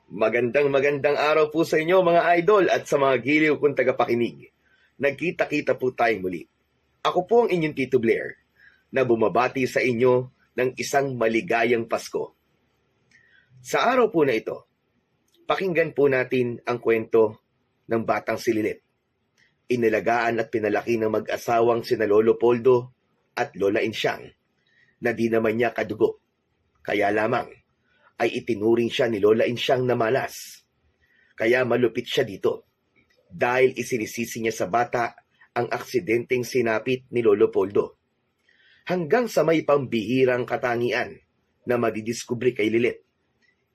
Magandang araw po sa inyo mga idol at sa mga giliw kong tagapakinig. Nagkita-kita po tayong muli. Ako po ang inyong Tito Blair na bumabati sa inyo ng isang maligayang Pasko. Sa araw po na ito, pakinggan po natin ang kwento ng batang si Lilet. Inalagaan at pinalaki ng mag-asawang sina Lolo Poldo at Lola Insyang na di naman niya kadugo. Kaya lamang ay itinuring siya ni Lola Insyang na malas. Kaya malupit siya dito dahil isinisisi niya sa bata ang aksidenteng sinapit ni Lolo Poldo. Hanggang sa may pambihirang katangian na madidiskubre kay Lilet.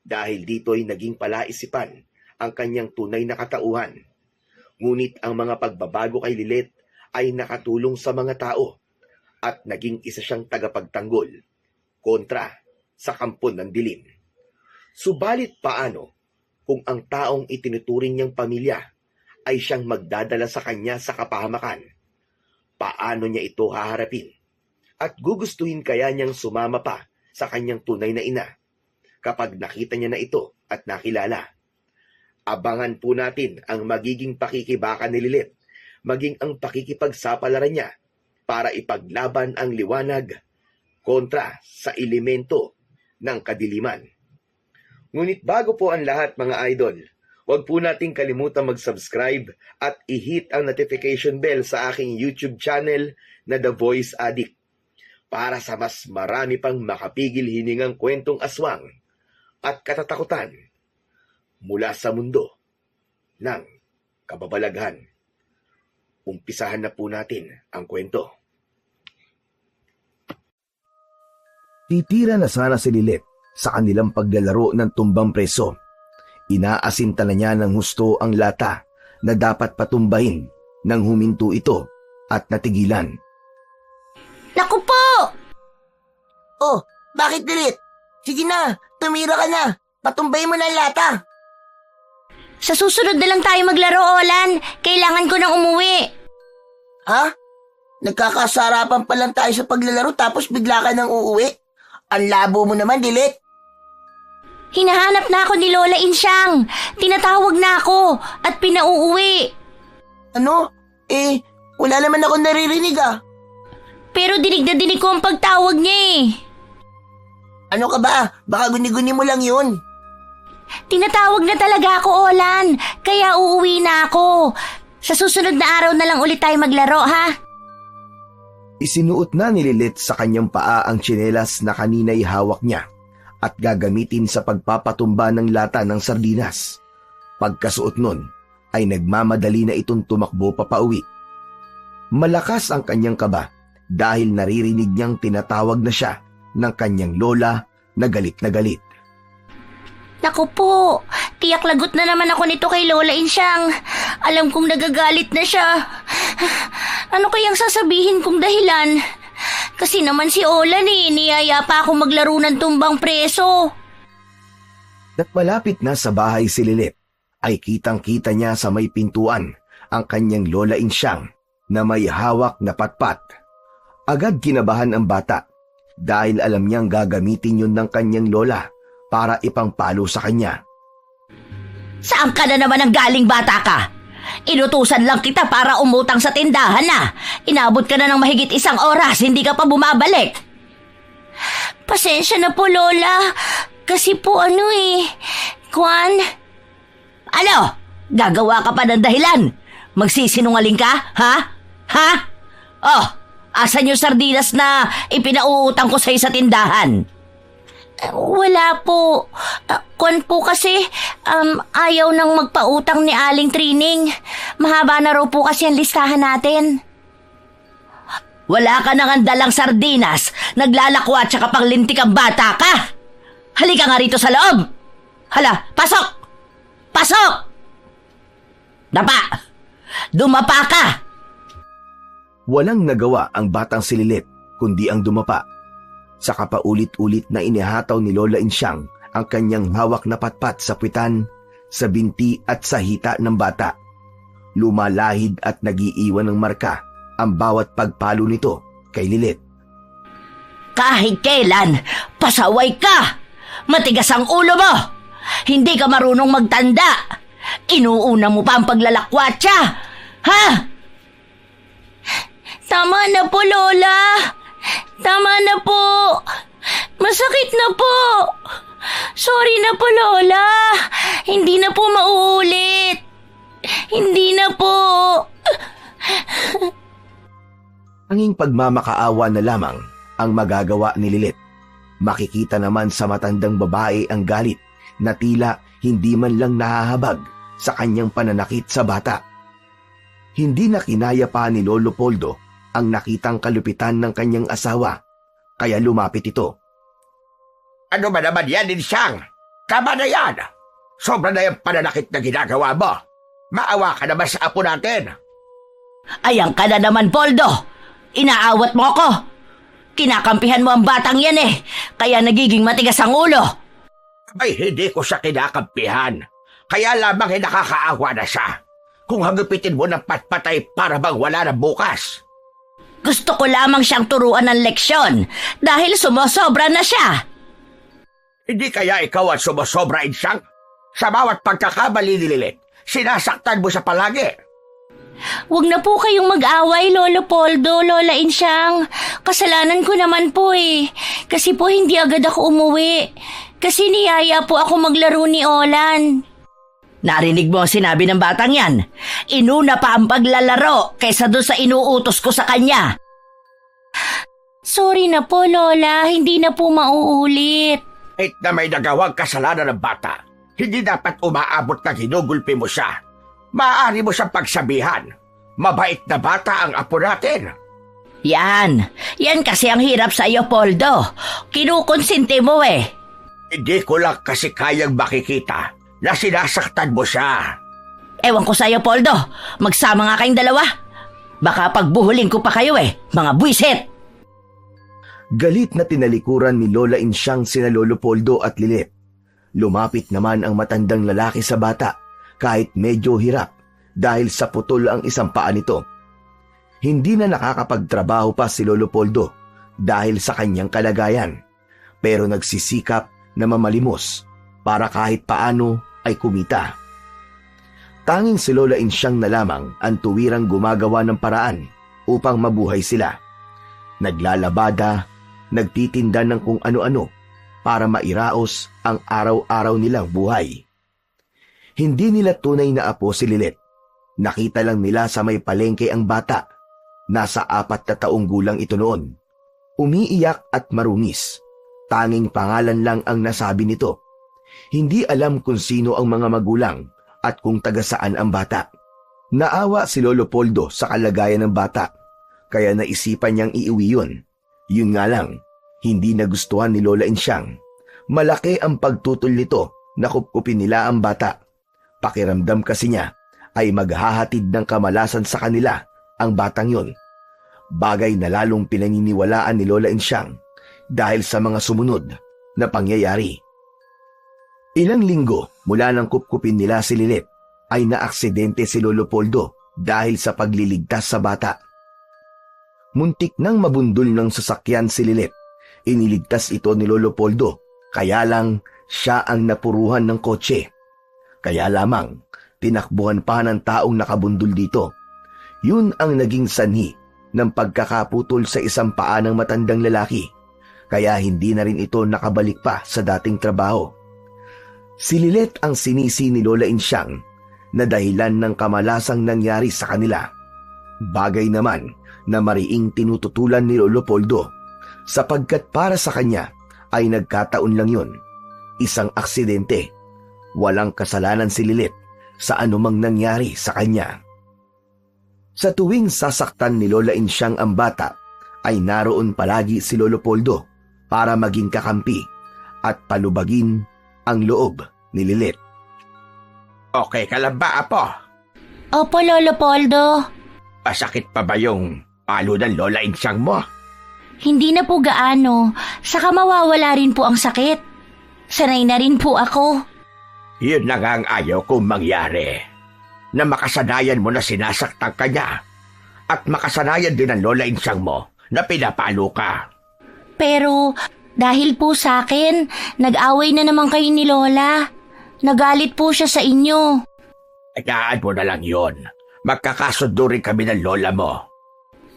Dahil dito'y naging palaisipan ang kanyang tunay na katauhan. Ngunit ang mga pagbabago kay Lilet ay nakatulong sa mga tao at naging isa siyang tagapagtanggol kontra sa kampo ng dilim. Subalit paano kung ang taong itinuturing niyang pamilya ay siyang magdadala sa kanya sa kapahamakan? Paano niya ito haharapin? At gugustuhin kaya niyang sumama pa sa kanyang tunay na ina kapag nakita niya na ito at nakilala? Abangan po natin ang magiging pakikibaka ni Lilet, maging ang pakikipagsapalaran niya para ipaglaban ang liwanag kontra sa elemento ng kadiliman. Ngunit bago po ang lahat mga idol, huwag po nating kalimutan mag-subscribe at i-hit ang notification bell sa aking YouTube channel na The Voice Addict para sa mas marami pang makapigil hiningang kwentong aswang at katatakutan mula sa mundo ng kababalaghan. Umpisahan na po natin ang kwento. Titira na sana si Lilet sa kanilang paglalaro ng tumbang preso. Inaasinta na niya ng husto ang lata na dapat patumbahin nang huminto ito at natigilan. Naku po! Oh, bakit Lilet? Sige na, tumira ka na. Patumbay mo na ang lata. Sa susunod na lang tayo maglaro, Olan. Kailangan ko nang umuwi. Ha? Nagkakasarapan pa lang tayo sa paglalaro tapos bigla ka nang uuwi? Ang labo mo naman, Lilet. Hinahanap na ako ni Lola Insyang. Tinatawag na ako at pinauuwi. Ano? Wala naman ako naririnig ah. Pero dinig na dinig ko ang pagtawag niya eh. Ano ka ba? Baka guni-guni mo lang yun. Tinatawag na talaga ako, Olan. Kaya uuwi na ako. Sa susunod na araw na lang ulit tayo maglaro, ha? Isinuot na ni Lilet sa kanyang paa ang tsinelas na kanina'y hawak niya at gagamitin sa pagpapatumba ng lata ng sardinas. Pagkasuot nun, ay nagmamadali na itong tumakbo papauwi. Malakas ang kanyang kaba dahil naririnig niyang tinatawag na siya ng kanyang lola na galit na galit. Naku po, tiyak lagot na naman ako nito kay Lola Insyang. Alam kong nagagalit na siya. Ano kayang sasabihin kong dahilan? Kasi naman si Olan niyaya pa ako maglaro ng tumbang preso. At malapit na sa bahay si Lilet, ay kitang-kita niya sa may pintuan ang kanyang Lola Insyang na may hawak na patpat. Agad kinabahan ang bata dahil alam niyang gagamitin yun ng kanyang lola para ipangpalo sa kanya. Saan ka na naman ang galing, bata ka? Inutusan lang kita para umutang sa tindahan na. Inabot ka na ng mahigit 1 oras, hindi ka pa bumabalik. Pasensya na po, Lola. Kasi po Kwan? Ano? Gagawa ka pa ng dahilan? Magsisinungaling ka, ha? Ha? Oh, asan yung sardinas na ipinauutang ko sa'yo sa tindahan? Wala po. Kwan po kasi, ayaw nang magpautang ni Aling Trining. Mahaba na raw po kasi ang listahan natin. Wala ka nang dalang sardinas, naglalakwat tsaka panglintik ang bata ka. Halika nga rito sa loob. Hala, pasok! Pasok! Dapa! Dumapa ka! Walang nagawa ang batang si Lilet kundi ang dumapa. Saka paulit-ulit na inihataw ni Lola Insyang ang kanyang hawak na patpat sa puwitan, sa binti at sa hita ng bata. Lumalahid at nagiiwan ng marka ang bawat pagpalo nito kay Lilet. Kahit kailan, pasaway ka! Matigas ang ulo mo! Hindi ka marunong magtanda. Inuuna mo pa ang paglalakwatsa. Ha? Tama na po, Lola. Tama na po. Masakit na po. Sorry na po, Lola. Hindi na po mauulit. Hindi na po. Anging pagmamakaawa na lamang ang magagawa ni Lilit. Makikita naman sa matandang babae ang galit na tila hindi man lang nahahabag sa kanyang pananakit sa bata. Hindi na kinaya pa ni Lolo Poldo ang nakitang kalupitan ng kanyang asawa, kaya lumapit ito. Ano ba naman yan, Insyang? Tama na yan. Sobra na yung pananakit na ginagawa mo. Maawa ka naman sa apo natin. Ayan ka na naman, Poldo. Inaawat mo ako. Kinakampihan mo ang batang yan eh, kaya nagiging matigas ang ulo. Ay, hindi ko siya kinakampihan. Kaya lamang nakakaawa na siya. Kung hagupitin mo ng patpatay para bang wala na bukas. Gusto ko lamang siyang turuan ng leksyon dahil sumosobra na siya. Hindi kaya ikaw ang sumusobra, Insyang? Sa bawat pagkakamali ni Lilit, sinasaktan mo siya palagi. Huwag na po kayong mag-away, Lolo Poldo, Lola Insyang. Kasalanan ko naman po eh. Kasi po hindi agad ako umuwi. Kasi niyaya po ako maglaro ni Olan. Narinig mo ang sinabi ng batang yan. Inuna pa ang paglalaro kaysa doon sa inuutos ko sa kanya. Sorry na po, Lola. Hindi na po mauulit. Kahit na may nagawang kasalanan ng bata, hindi dapat umaabot na ginugulpi mo siya. Maaari mo siyang pagsabihan. Mabait na bata ang apo natin. Yan kasi ang hirap sa iyo, Poldo. Kinukonsinti mo eh. Hindi ko lang kasi kayang makikita na sinasaktan mo siya. Ewan ko sa iyo, Poldo. Magsama nga kayong dalawa. Baka pagbuhulin ko pa kayo eh, mga buwisit. Galit na tinalikuran ni Lola Insyang sina Lolo Poldo at Lilit. Lumapit naman ang matandang lalaki sa bata kahit medyo hirap dahil sa putol ang isang paa nito. Hindi na nakakapagtrabaho pa si Lolo Poldo dahil sa kanyang kalagayan, pero nagsisikap na mamalimos para kahit paano ay kumita. Tanging si Lola Insyang na lamang ang tuwirang gumagawa ng paraan upang mabuhay sila. Naglalabada, nagtitinda ng kung ano-ano para mairaos ang araw-araw nilang buhay. Hindi nila tunay na apo si Lilit. Nakita lang nila sa may palengke ang bata. Nasa 4 na taong gulang ito noon. Umiiyak at marungis. Tanging pangalan lang ang nasabi nito. Hindi alam kung sino ang mga magulang at kung taga saan ang bata. Naawa si Lolo Poldo sa kalagayan ng bata, kaya naisipan niyang iuwi yun. Yun nga lang, hindi nagustuhan ni Lola Insyang. Malaki ang pagtutol nito na kupkupin nila ang bata. Pakiramdam kasi niya ay maghahatid ng kamalasan sa kanila ang batang yun. Bagay na lalong pinaniniwalaan ni Lola Insyang dahil sa mga sumunod na pangyayari. Ilang linggo mula nang kupkupin nila si Lilit ay naaksidente si Lolo Poldo dahil sa pagliligtas sa bata. Muntik nang mabundol ng sasakyan si Lilit. Iniligtas ito ni Lolo Poldo, kaya lang siya ang napuruhan ng kotse. Kaya lamang, tinakbuhan pa ng taong nakabundol dito. Yun ang naging sanhi ng pagkakaputol sa isang paa ng matandang lalaki, kaya hindi na rin ito nakabalik pa sa dating trabaho. Si Lilet ang sinisi ni Lola Insyang na dahilan ng kamalasang nangyari sa kanila. Bagay naman na mariing tinututulan ni Lolo Poldo, sapagkat para sa kanya ay nagkataon lang yun. Isang aksidente. Walang kasalanan si Lilit sa anumang nangyari sa kanya. Sa tuwing sasaktan ni Lola Insyang ang bata, ay naroon palagi si Lolo Poldo para maging kakampi at palubagin ang loob ni Lilit. Okay ka lang ba, apo? Opo, Lolo Poldo. Masakit pa ba yung palo ng Lola Insyang mo? Hindi na po gaano. Saka mawawala rin po ang sakit. Sanay na rin po ako. Yun na nga ang ayaw kong mangyari. Na makasanayan mo na sinasaktan ka niya. At makasanayan din ang Lola Insyang mo na pinapalo ka. Pero dahil po sa akin, nag-away na naman kayo ni Lola. Nagalit po siya sa inyo. Hayaan mo na lang yon. Magkakasundo rin kami ng lola mo.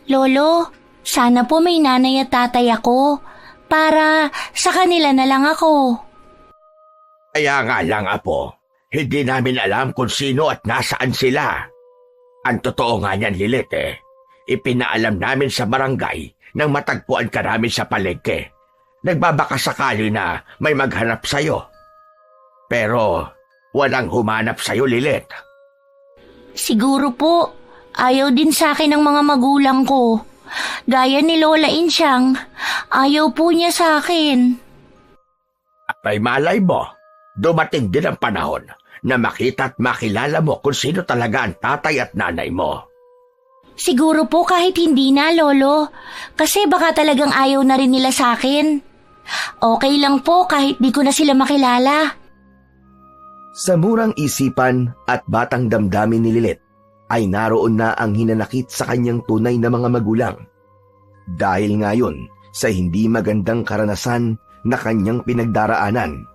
Lolo, sana po may nanay at tatay ako. Para sa kanila na lang ako. Kaya nga lang, Apo, hindi namin alam kung sino at nasaan sila. Ang totoo nga niyan, Lilit, ipinaalam namin sa barangay nang matagpuan ka namin sa palengke. Nagbabakasakali na may maghanap sa'yo. Pero walang humanap sa'yo, Lilit. Siguro po, ayaw din sa akin ng mga magulang ko. Gaya ni Lola Insyang, ayaw po niya sa akin. At may malay mo, dumating din ang panahon na makita at makilala mo kung sino talaga ang tatay at nanay mo. Siguro po kahit hindi na, Lolo. Kasi baka talagang ayaw na rin nila sa akin. Okay lang po kahit di ko na sila makilala. Sa murang isipan at batang damdamin ni Lilit, ay naroon na ang hinanakit sa kanyang tunay na mga magulang. Dahil ngayon sa hindi magandang karanasan na kanyang pinagdaraanan,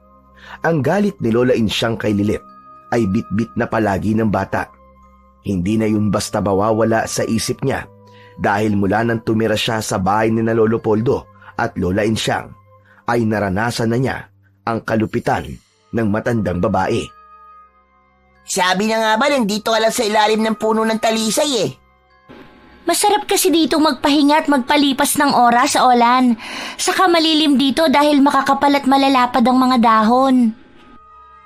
ang galit ni Lola Insyang kay Lilit ay bitbit na palagi ng bata. Hindi na yun basta mawawala sa isip niya dahil mula nang tumira siya sa bahay ni na Lolo Poldo at Lola Insyang ay naranasan na niya ang kalupitan ng matandang babae. Sabi na nga ba, nandito ka lang sa ilalim ng puno ng talisay Masarap kasi dito magpahinga at magpalipas ng oras, Olan. Saka malilim dito dahil makakapal at malalapad ang mga dahon.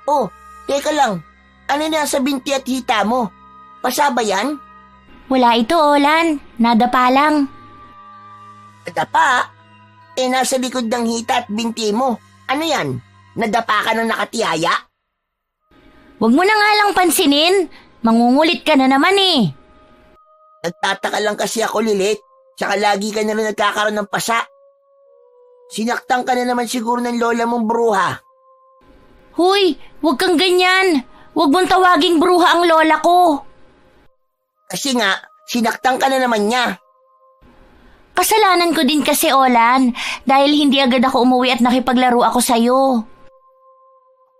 Oh, teka lang. Ano nasa binti at hita mo? Pasa ba yan? Wala ito, Olan. Nadapa lang. Nadapa? Nasa likod ng hita at binti mo. Ano yan? Nadapa ka ng nakatiyaya? Huwag mo na nga lang pansinin. Mangungulit ka na naman Nagtataka lang kasi ako, Lilit. Tsaka lagi ka na rin nagkakaroon ng pasa. Sinaktan ka na naman siguro ng lola mong bruha. Huy, huwag kang ganyan. Huwag mong tawaging bruha ang lola ko. Kasi nga, sinaktan ka na naman niya. Kasalanan ko din kasi, Olan, dahil hindi agad ako umuwi at nakipaglaro ako sa'yo.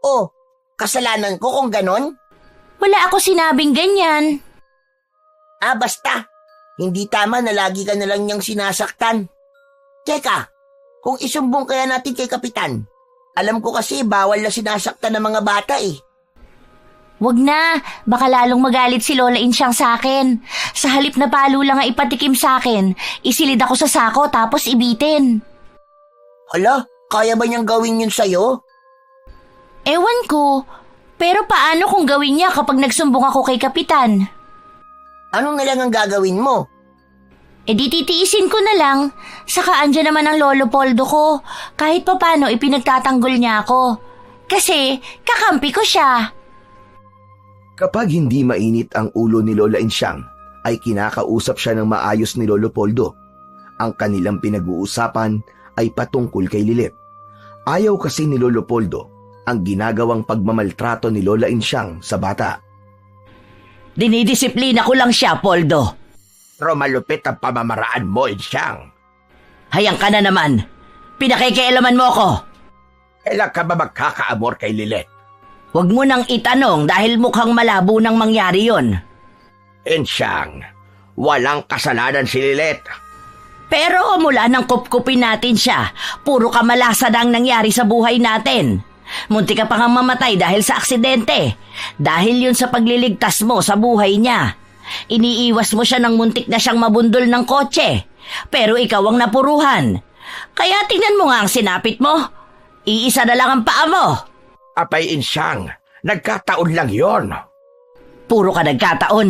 Oh, kasalanan ko kung ganon? Wala ako sinabing ganyan. Basta. Hindi tama na lagi ka na lang niyang sinasaktan. Teka, kung isumbong kaya natin kay Kapitan, alam ko kasi bawal na sinasaktan ng mga bata Wag na, baka lalong magalit si Lola Insyang sa akin. Sa halip na palo lang ang ipatikim sa akin, isilid ako sa sako tapos ibitin. Hala, kaya ba niyang gawin yun sa'yo? Ewan ko, pero paano kung gawin niya kapag nagsumbong ako kay Kapitan? Anong na lang ang gagawin mo? Di titiisin ko na lang, saka andyan naman ang Lolo Poldo ko. Kahit papano ipinagtatanggol niya ako. Kasi kakampi ko siya. Kapag hindi mainit ang ulo ni Lola Insyang, ay kinakausap siya ng maayos ni Lolo Poldo. Ang kanilang pinag-uusapan ay patungkol kay Lilit. Ayaw kasi ni Lolo Poldo ang ginagawang pagmamaltrato ni Lola Insyang sa bata. Dinidisiplina ko lang siya, Poldo. Pero malupit ang pamamaraan mo, Insyang. Hayang ka na naman. Pinakikialaman mo ako. Kailan ka ba magkakaamor kay Lilit? Huwag mo nang itanong dahil mukhang malabo nang mangyari yon. Insyang, walang kasalanan si Lilit. Pero mula nang kupkupin natin siya, puro kamalasan ang nangyari sa buhay natin. Munti ka pa nga mamatay dahil sa aksidente. Dahil yun sa pagliligtas mo sa buhay niya. Iniiwas mo siya ng muntik na siyang mabundol ng kotse. Pero ikaw ang napuruhan. Kaya tingnan mo nga ang sinapit mo. Iisa na lang ang paa mo. Apay, Insyang, nagkataon lang yon. Puro ka nagkataon.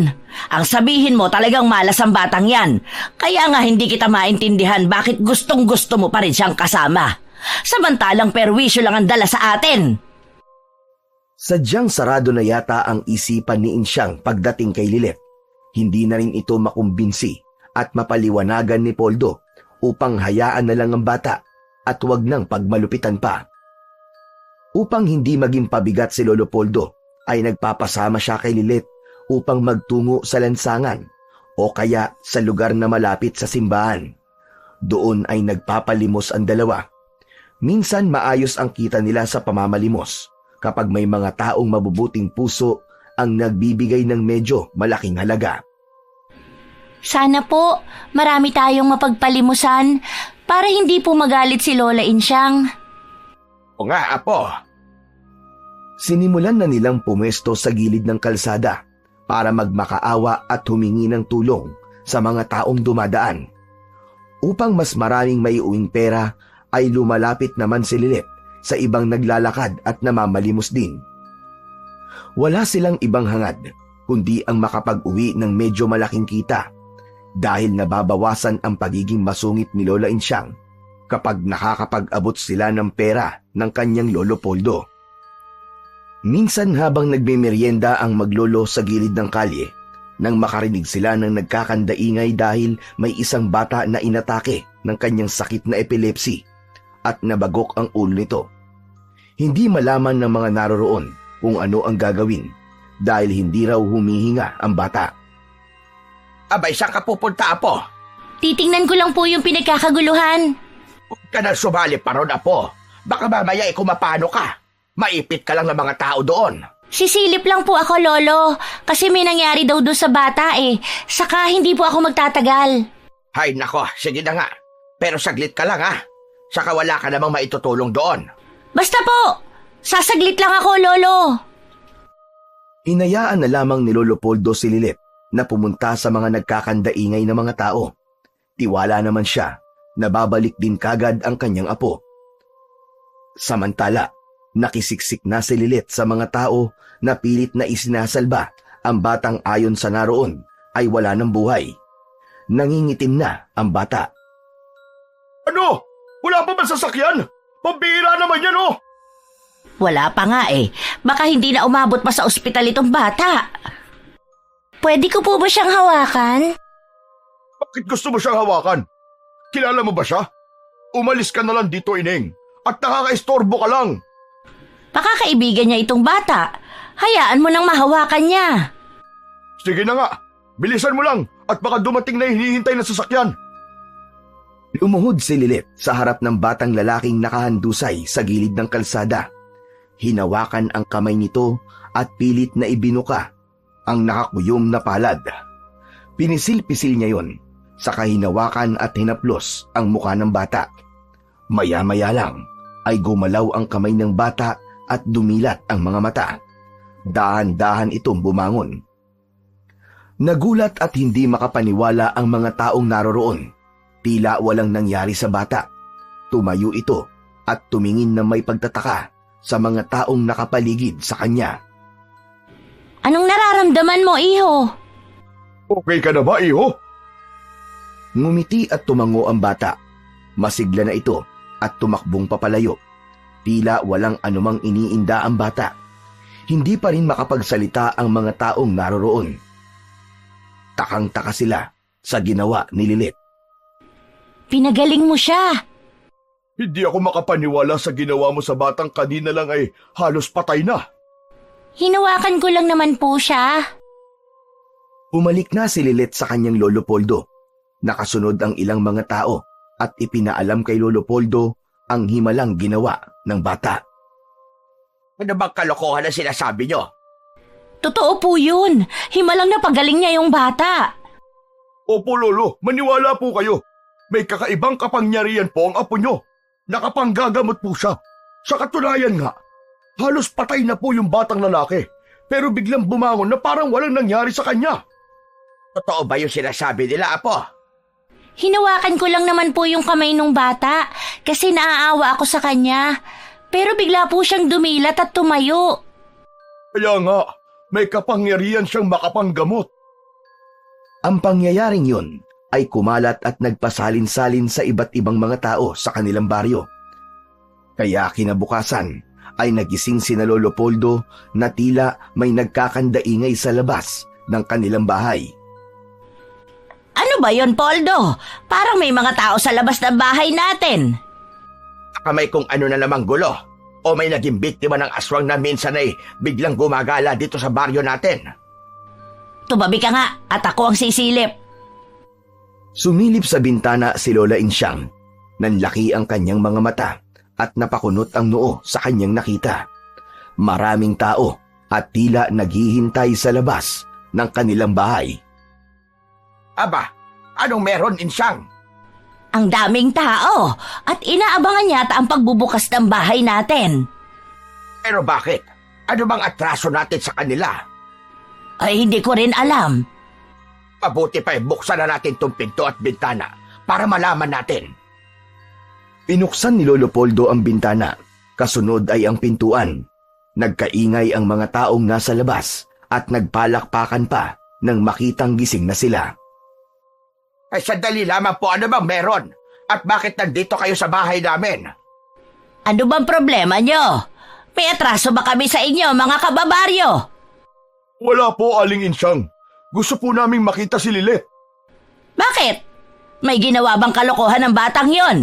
Ang sabihin mo talagang malas ang batang yan. Kaya nga hindi kita maintindihan bakit gustong gusto mo pa rin siyang kasama. Samantalang perwisyo lang ang dala sa atin. Sadyang sarado na yata ang isipan ni Insyang pagdating kay Lilit. Hindi na rin ito makumbinsi at mapaliwanagan ni Poldo upang hayaan na lang ang bata at huwag nang pagmalupitan pa. Upang hindi maging pabigat si Lolo Poldo, ay nagpapasama siya kay Lilit upang magtungo sa lansangan o kaya sa lugar na malapit sa simbahan. Doon ay nagpapalimos ang dalawa. Minsan maayos ang kita nila sa pamamalimos, kapag may mga taong mabubuting puso ang nagbibigay ng medyo malaking halaga. Sana po, marami tayong mapagpalimusan para hindi po magalit si Lola Insyang. O nga, Apo. Sinimulan na nilang pumesto sa gilid ng kalsada para magmakaawa at humingi ng tulong sa mga taong dumadaan. Upang mas maraming maiuwing pera ay lumalapit naman si Lilet sa ibang naglalakad at namamalimos din. Wala silang ibang hangad kundi ang makapag-uwi ng medyo malaking kita dahil nababawasan ang pagiging masungit ni Lola Insyang kapag nakakapag-abot sila ng pera ng kanyang Lolo Poldo. Minsan habang nagmemeryenda ang maglolo sa gilid ng kalye, nang makarinig sila ng nagkakandaingay dahil may isang bata na inatake ng kanyang sakit na epilepsy at nabagok ang ulo nito. Hindi malaman ng mga naroroon kung ano ang gagawin dahil hindi raw humihinga ang bata. Abay, saan ka pupunta, Apo? Titingnan ko lang po yung pinagkakaguluhan. Huwag ka na sumali pa ron, Apo. Baka mamaya kumapano ka. Maipit ka lang ng mga tao doon. Sisilip lang po ako, Lolo, kasi may nangyari daw doon sa bata eh. Saka hindi po ako magtatagal. Hay nako, sige na nga. Pero saglit ka lang, ha? Saka wala ka namang maitutulong doon. Basta po, sasaglit lang ako, Lolo. Inayaan na lamang ni Lolo Poldo si Lilet na pumunta sa mga nagkakandaingay na mga tao. Tiwala naman siya na babalik din kagad ang kanyang apo. Samantala, nakisiksik na si Lilet sa mga tao na pilit na isinasalba ang batang ayon sa naroon ay wala ng buhay. Nangingitim na ang bata. Ano? Wala pa ba sasakyan? Pambihira naman yan, oh! Wala pa nga eh. Baka hindi na umabot pa sa ospital itong bata. Pwede ko po ba siyang hawakan? Bakit gusto mo siyang hawakan? Kilala mo ba siya? Umalis ka na lang dito, Ineng. At nakakaistorbo ka lang. Baka kaibigan niya itong bata. Hayaan mo nang mahawakan niya. Sige na nga. Bilisan mo lang at baka dumating na hinihintay na sasakyan. Lumuhod si Lilet sa harap ng batang lalaking nakahandusay sa gilid ng kalsada. Hinawakan ang kamay nito at pilit na ibinuka ang nakakuyom na palad. Pinisil-pisil niya yon, saka hinawakan at hinaplos ang mukha ng bata. Maya-maya lang ay gumalaw ang kamay ng bata at dumilat ang mga mata. Dahan-dahan itong bumangon. Nagulat at hindi makapaniwala ang mga taong naroroon. Tila walang nangyari sa bata. Tumayo ito at tumingin na may pagtataka sa mga taong nakapaligid sa kanya. Anong nararamdaman mo, iho? Okay ka na ba, iho? Ngumiti at tumango ang bata. Masigla na ito at tumakbong papalayo. Tila walang anumang iniinda ang bata. Hindi pa rin makapagsalita ang mga taong naroroon. Takang-taka sila sa ginawa ni Lilet. Pinagaling mo siya. Hindi ako makapaniwala sa ginawa mo sa batang kanina lang ay halos patay na. Hinawakan ko lang naman po siya. Umalik na si Lilet sa kanyang Lolo Poldo. Nakasunod ang ilang mga tao at ipinaalam kay Lolo Poldo ang himalang ginawa ng bata. Ano bang kalokohan na sinasabi nyo? Totoo po yun. Himalang napagaling niya yung bata. Opo, Lolo, maniwala po kayo. May kakaibang kapangyarihan po ang apo nyo. Nakapanggagamot po siya. Sa katunayan nga, halos patay na po yung batang lalaki. Pero biglang bumangon na parang walang nangyari sa kanya. Totoo ba yung sinasabi nila, Apo? Hinawakan ko lang naman po yung kamay nung bata kasi naaawa ako sa kanya. Pero bigla po siyang dumilat at tumayo. Kaya nga, may kapangyarihan siyang makapanggamot. Ang pangyayaring yun ay kumalat at nagpasalin-salin sa iba't ibang mga tao sa kanilang baryo. Kaya kinabukasan ay nagising sina Lolo Poldo na tila may nagkakandaingay sa labas ng kanilang bahay. Ano ba yon, Poldo? Parang may mga tao sa labas ng bahay natin. Kamay kung ano na namang gulo o may naging biktima ng aswang na minsan ay biglang gumagala dito sa baryo natin. Tumabi ka nga at ako ang sisilip. Sumilip sa bintana si Lola Insyang. Nanlaki ang kanyang mga mata at napakunot ang noo sa kanyang nakita. Maraming tao at tila naghihintay sa labas ng kanilang bahay. Aba, anong meron, Insyang? Ang daming tao at inaabangan yata ang pagbubukas ng bahay natin. Pero bakit? Ano bang atraso natin sa kanila? Ay, hindi ko rin alam. Mabuti pa buksan na natin tong pinto at bintana para malaman natin. Pinuksan ni Lolo Poldo ang bintana, kasunod ay ang pintuan. Nagkaingay ang mga taong nasa labas at nagpalakpakan pa nang makitang gising na sila. Ay sandali lamang po, ano bang meron? At bakit nandito kayo sa bahay namin? Ano bang problema nyo? May atraso ba kami sa inyo, mga kababaryo? Wala po, Aling Insyang. Gusto po naming makita si Lilet. Bakit? May ginawa bang kalokohan ng batang yon?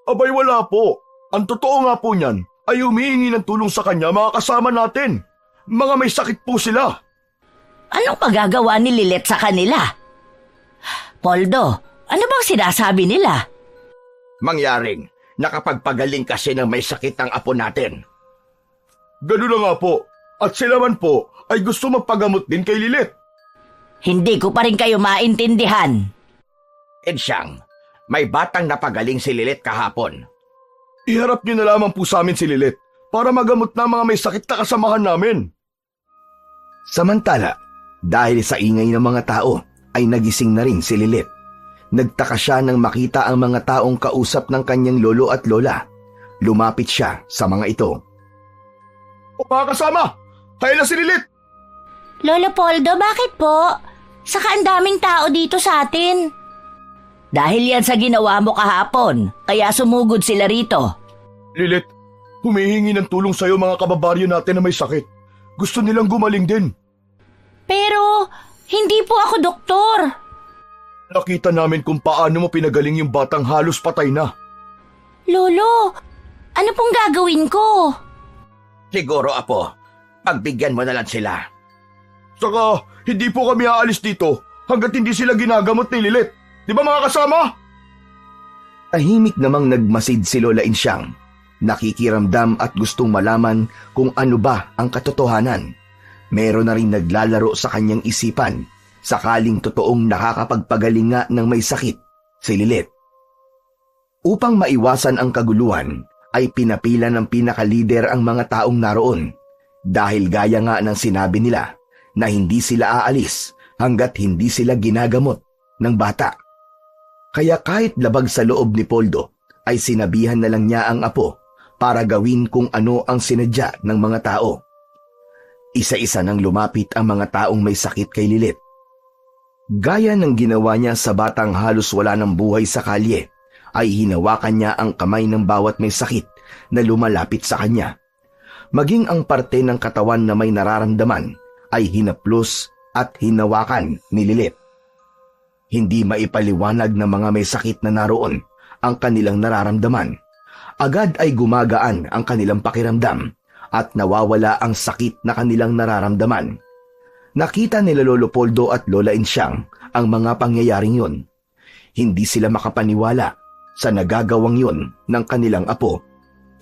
Abay wala po. Ang totoo nga po niyan ay humihingi ng tulong sa kanya mga kasama natin. Mga may sakit po sila. Anong pagagawa ni Lilet sa kanila? Poldo, ano bang sinasabi nila? Mangyaring nakapagpagaling kasi ng may sakit ang apo natin. Ganun na nga po. At sila man po ay gusto magpagamot din kay Lilet. Hindi ko pa rin kayo maintindihan. Insyang, may batang napagaling si Lilet kahapon. Iharap niyo na lamang po sa amin si Lilet para magamot na mga may sakit na kasamahan namin. Samantala, dahil sa ingay ng mga tao, ay nagising na rin si Lilet. Nagtaka siya nang makita ang mga taong kausap ng kanyang lolo at lola. Lumapit siya sa mga ito. O mga kasama, kaya na si Lilet. Lolo Poldo, bakit po? Saka ang daming tao dito sa atin. Dahil yan sa ginawa mo kahapon, kaya sumugod sila rito. Lilet, humihingi ng tulong sa'yo mga kababaryo natin na may sakit. Gusto nilang gumaling din. Pero, hindi po ako doktor. Nakita namin kung paano mo pinagaling yung batang halos patay na. Lolo, ano pong gagawin ko? Siguro, apo, pagbigyan mo na lang sila. Saka, hindi po kami aalis dito hanggat hindi sila ginagamot ni Lilet. Di ba mga kasama? Tahimik namang nagmasid si Lola Insyang. Nakikiramdam at gustong malaman kung ano ba ang katotohanan. Meron na rin naglalaro sa kanyang isipan, sakaling totoong nakakapagpagaling nga ng may sakit, si Lilet. Upang maiwasan ang kaguluhan, ay pinapila ng pinakalider ang mga taong naroon, dahil gaya nga ng sinabi nila na hindi sila aalis hanggat hindi sila ginagamot ng bata. Kaya kahit labag sa loob ni Poldo, ay sinabihan na lang niya ang apo para gawin kung ano ang sinadya ng mga tao. Isa-isa nang lumapit ang mga taong may sakit kay Lilet. Gaya ng ginawa niya sa batang halos wala ng buhay sa kalye, ay hinawakan niya ang kamay ng bawat may sakit na lumalapit sa kanya. Maging ang parte ng katawan na may nararamdaman ay hinaplos at hinawakan ni Lilet. Hindi maipaliwanag ng mga may sakit na naroon ang kanilang nararamdaman. Agad ay gumagaan ang kanilang pakiramdam at nawawala ang sakit na kanilang nararamdaman. Nakita nila Lolo Poldo at Lola Insyang ang mga pangyayaring yun. Hindi sila makapaniwala sa nagagawang yun ng kanilang apo.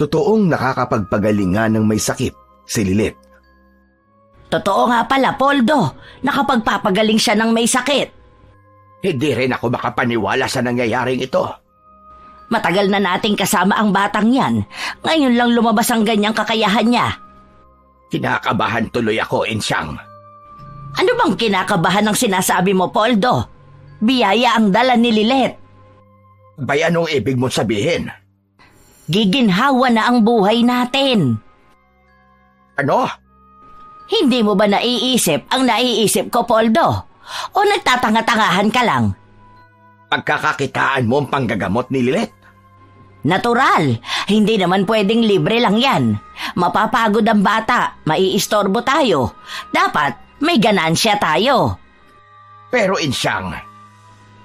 Totoong nakakapagpagalingan ng may sakit, si Lilet. Totoo nga pala, Poldo. Nakapagpapagaling siya ng may sakit. Hindi rin ako makapaniwala sa nangyayaring ito. Matagal na nating kasama ang batang yan. Ngayon lang lumabas ang ganyang kakayahan niya. Kinakabahan tuloy ako, Insyang. Ano bang kinakabahan ng sinasabi mo, Poldo? Biyaya ang dala ni Lilet. Bay, anong ibig mong sabihin? Giginhawa na ang buhay natin. Ano? Hindi mo ba naiisip ang naiisip ko, Poldo? O nagtatanga-tangahan ka lang? Pagkakakitaan mo ang panggagamot ni Lilet? Natural. Hindi naman pwedeng libre lang yan. Mapapagod ang bata, maiistorbo tayo. Dapat may ganansya tayo. Pero Insyang,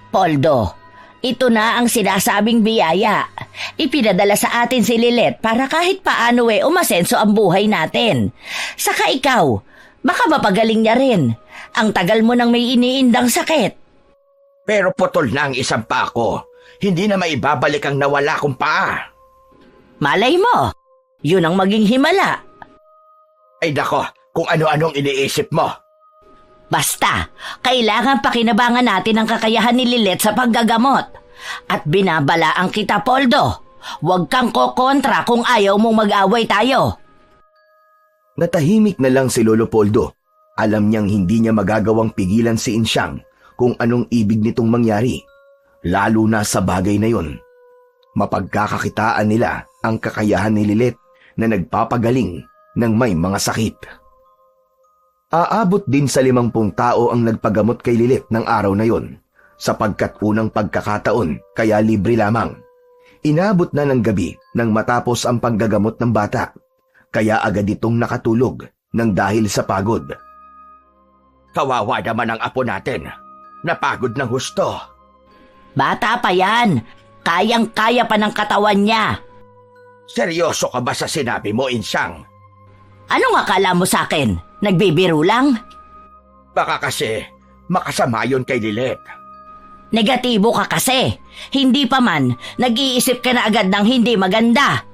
Poldo, ito na ang sinasabing biyaya. Ipinadala sa atin si Lilet para kahit paano umasenso ang buhay natin. Saka ikaw, baka mapagaling niya rin. Ang tagal mo nang may iniindang sakit. pero putol na ang isang pa ko. Hindi na maibabalik ang nawala kong paa. Malay mo, yun ang maging himala. Ay nako, kung ano-anong iniisip mo. Basta, kailangan pakinabangan natin ang kakayahan ni Lilet sa paggagamot. At binabalaan kita, Poldo. Huwag kang kokontra kung ayaw mong mag-away tayo. Natahimik na lang si Lolo Poldo. Alam niyang hindi niya magagawang pigilan si Insyang kung anong ibig nitong mangyari, lalo na sa bagay na yun. Mapagkakakitaan nila ang kakayahan ni Lilet na nagpapagaling ng may mga sakit. Aabot din sa 50 tao ang nagpagamot kay Lilet ng araw na yon, sapagkat unang pagkakataon kaya libre lamang. Inabot na ng gabi nang matapos ang paggagamot ng bata, kaya agad itong nakatulog nang dahil sa pagod. Kawawa naman ang apo natin. Napagod ng husto. Bata pa yan. Kayang-kaya pa ng katawan niya. Seryoso ka ba sa sinabi mo, Insyang? Anong akala mo sa akin? Nagbibiro lang? Baka kasi makasama yun kay Lilet. Negatibo ka kasi. Hindi pa man, nag-iisip ka na agad ng hindi maganda.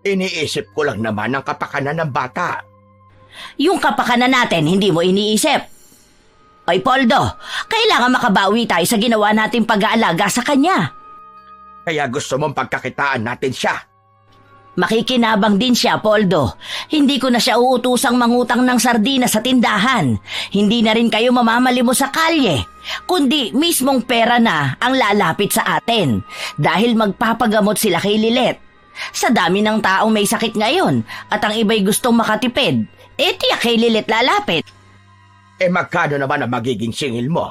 Iniisip ko lang naman ang kapakanan ng bata. Yung kapakanan natin, hindi mo iniisip. Oy, Poldo, kailangan makabawi tayo sa ginawa nating pag-aalaga sa kanya. Kaya gusto mong pagkakitaan natin siya. Makikinabang din siya, Poldo. Hindi ko na siya uutusang mangutang ng sardinas sa tindahan. Hindi na rin kayo mamamali mo sa kalye, kundi mismong pera na ang lalapit sa atin dahil magpapagamot sila kay Lilet. Sa dami ng taong may sakit ngayon at ang iba'y gustong makatipid, tiyak kay Lilet lalapit. Magkano naman ang magiging singil mo?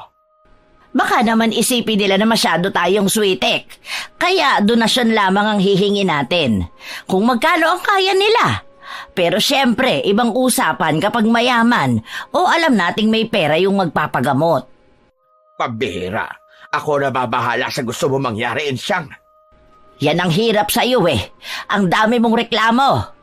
Baka naman isipin nila na masyado tayong switek. Kaya donasyon lamang ang hihingi natin. Kung magkano ang kaya nila. Pero syempre, ibang usapan kapag mayaman o alam nating may pera yung magpapagamot. Pambihira. Ako na babahala sa gusto mo mangyari, Insyang. Yan ang hirap sa iyo eh. Ang dami mong reklamo.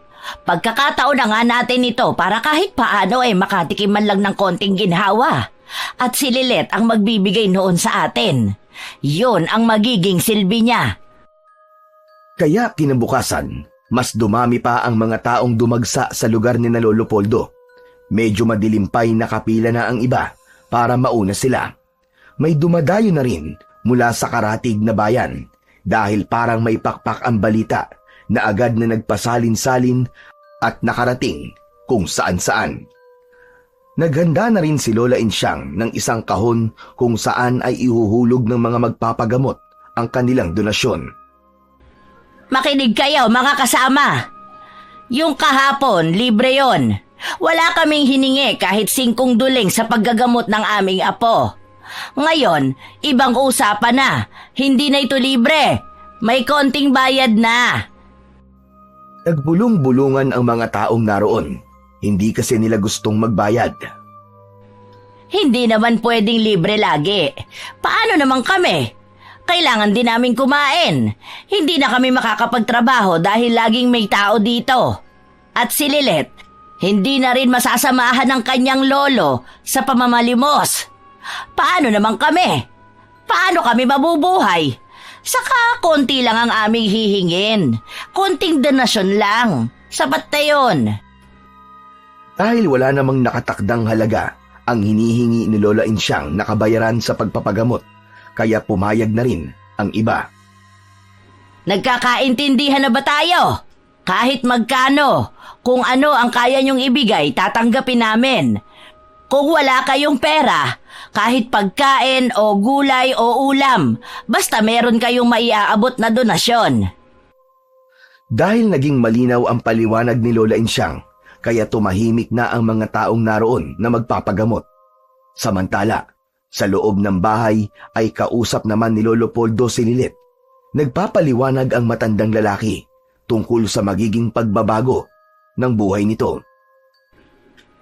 Pagkakataon na nga natin ito para kahit paano makatikim man lang ng konting ginhawa. At si Lilet ang magbibigay noon sa atin. Yun ang magiging silbi niya. Kaya kinabukasan, mas dumami pa ang mga taong dumagsa sa lugar ni na Lolo Poldo. Medyo madilimpay na kapila na ang iba para mauna sila. May dumadayo na rin mula sa karatig na bayan dahil parang may pakpak ang balita na agad na nagpasalin-salin at nakarating kung saan-saan. Naghanda na rin si Lola Insyang ng isang kahon kung saan ay ihuhulog ng mga magpapagamot ang kanilang donasyon. Makinig kayo mga kasama. Yung kahapon, libre yon. Wala kaming hiningi kahit 5 duling sa paggagamot ng aming apo. Ngayon, ibang usapan na. Hindi na ito libre. May konting bayad na. Nagbulong-bulungan ang mga taong naroon. Hindi kasi nila gustong magbayad. Hindi naman pwedeng libre lagi. Paano naman kami? Kailangan din namin kumain. Hindi na kami makakapagtrabaho dahil laging may tao dito. At si Lilet, hindi na rin masasamahan ng kanyang lolo sa pamamalimos. Paano naman kami? Paano kami mabubuhay? Saka konti lang ang aming hihingin. Konting donasyon lang. Sapat na yun. Dahil wala namang nakatakdang halaga ang hinihingi ni Lola Insyang na kabayaran sa pagpapagamot, kaya pumayag na rin ang iba. Nagkakaintindihan na ba tayo? Kahit magkano, kung ano ang kaya niyong ibigay, tatanggapin namin. Kung wala kayong pera, kahit pagkain o gulay o ulam, basta meron kayong maiaabot na donasyon. Dahil naging malinaw ang paliwanag ni Lola Insyang, kaya tumahimik na ang mga taong naroon na magpapagamot. Samantala, sa loob ng bahay ay kausap naman ni Lolo Poldo si Lilet. Nagpapaliwanag ang matandang lalaki tungkol sa magiging pagbabago ng buhay nito.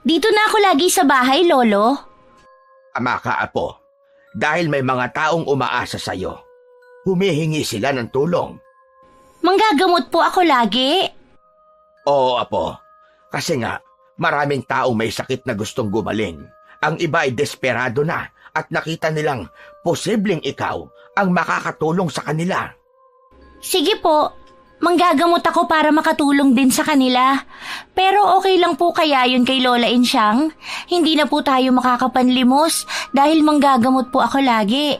Dito na ako lagi sa bahay, Lolo. Ama ka, apo. Dahil may mga taong umaasa sa'yo. Humihingi sila ng tulong. Manggagamot po ako lagi. Oo, apo. Kasi nga, maraming taong may sakit na gustong gumaling. Ang iba ay desperado na at nakita nilang posibleng ikaw ang makakatulong sa kanila. Sige po. Manggagamot ako para makatulong din sa kanila. Pero okay lang po kaya yun kay Lola Insyang? Hindi na po tayo makakapanlimos dahil manggagamot po ako lagi.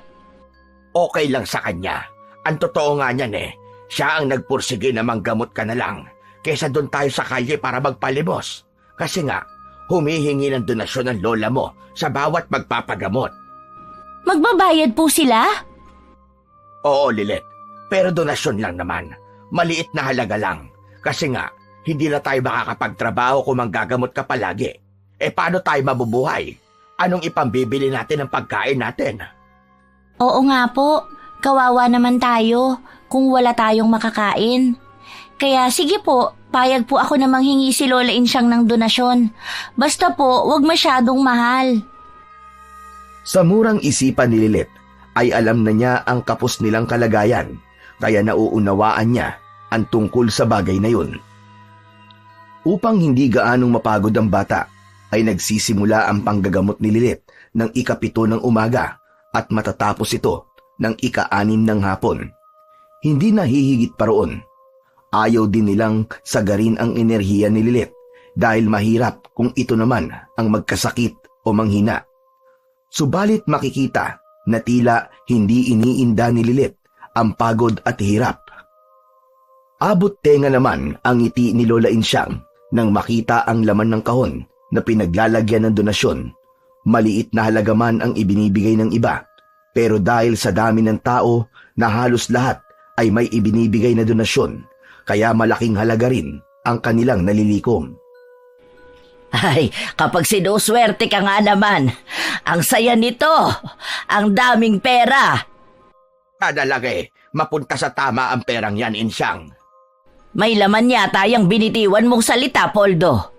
Okay lang sa kanya. Ang totoo nga niyan siya ang nagpursige na manggamot ka na lang kaysa doon tayo sa kalye para magpalimos. Kasi nga, humihingi ng donasyon ng lola mo sa bawat magpapagamot. Magbabayad po sila? Oo, Lilet. Pero donasyon lang naman. Maliit na halaga lang. Kasi nga, hindi na tayo makakapagtrabaho kung manggagamot ka palagi. Paano tayo mabubuhay? Anong ipambibili natin ng pagkain natin? Oo nga po. Kawawa naman tayo kung wala tayong makakain. Kaya sige po, payag po ako na manghingi si Lola Insyang ng donasyon. Basta po, wag masyadong mahal. Sa murang isipan ni Lilet ay alam na niya ang kapos nilang kalagayan, kaya nauunawaan niya ang tungkol sa bagay na yun. Upang hindi gaanong mapagod ang bata, ay nagsisimula ang panggagamot ni Lilet ng 7 ng umaga at matatapos ito ng 6 ng hapon. Hindi nahihigit pa roon. Ayaw din nilang sagarin ang enerhiya ni Lilet dahil mahirap kung ito naman ang magkasakit o manghina. Subalit makikita na tila hindi iniinda ni Lilet ang pagod at hirap. Abot tenga naman ang ngiti ni Lola Insyang nang makita ang laman ng kahon na pinaglalagyan ng donasyon. Maliit na halaga man ang ibinibigay ng iba, pero dahil sa dami ng tao na halos lahat ay may ibinibigay na donasyon, kaya malaking halaga rin ang kanilang nalilikom. Ay, kapag sinuswerte ka nga naman, ang saya nito, ang daming pera. Kadalagay, mapunta sa tama ang perang yan, Insyang. May laman yata yung binitiwan mong salita, Poldo.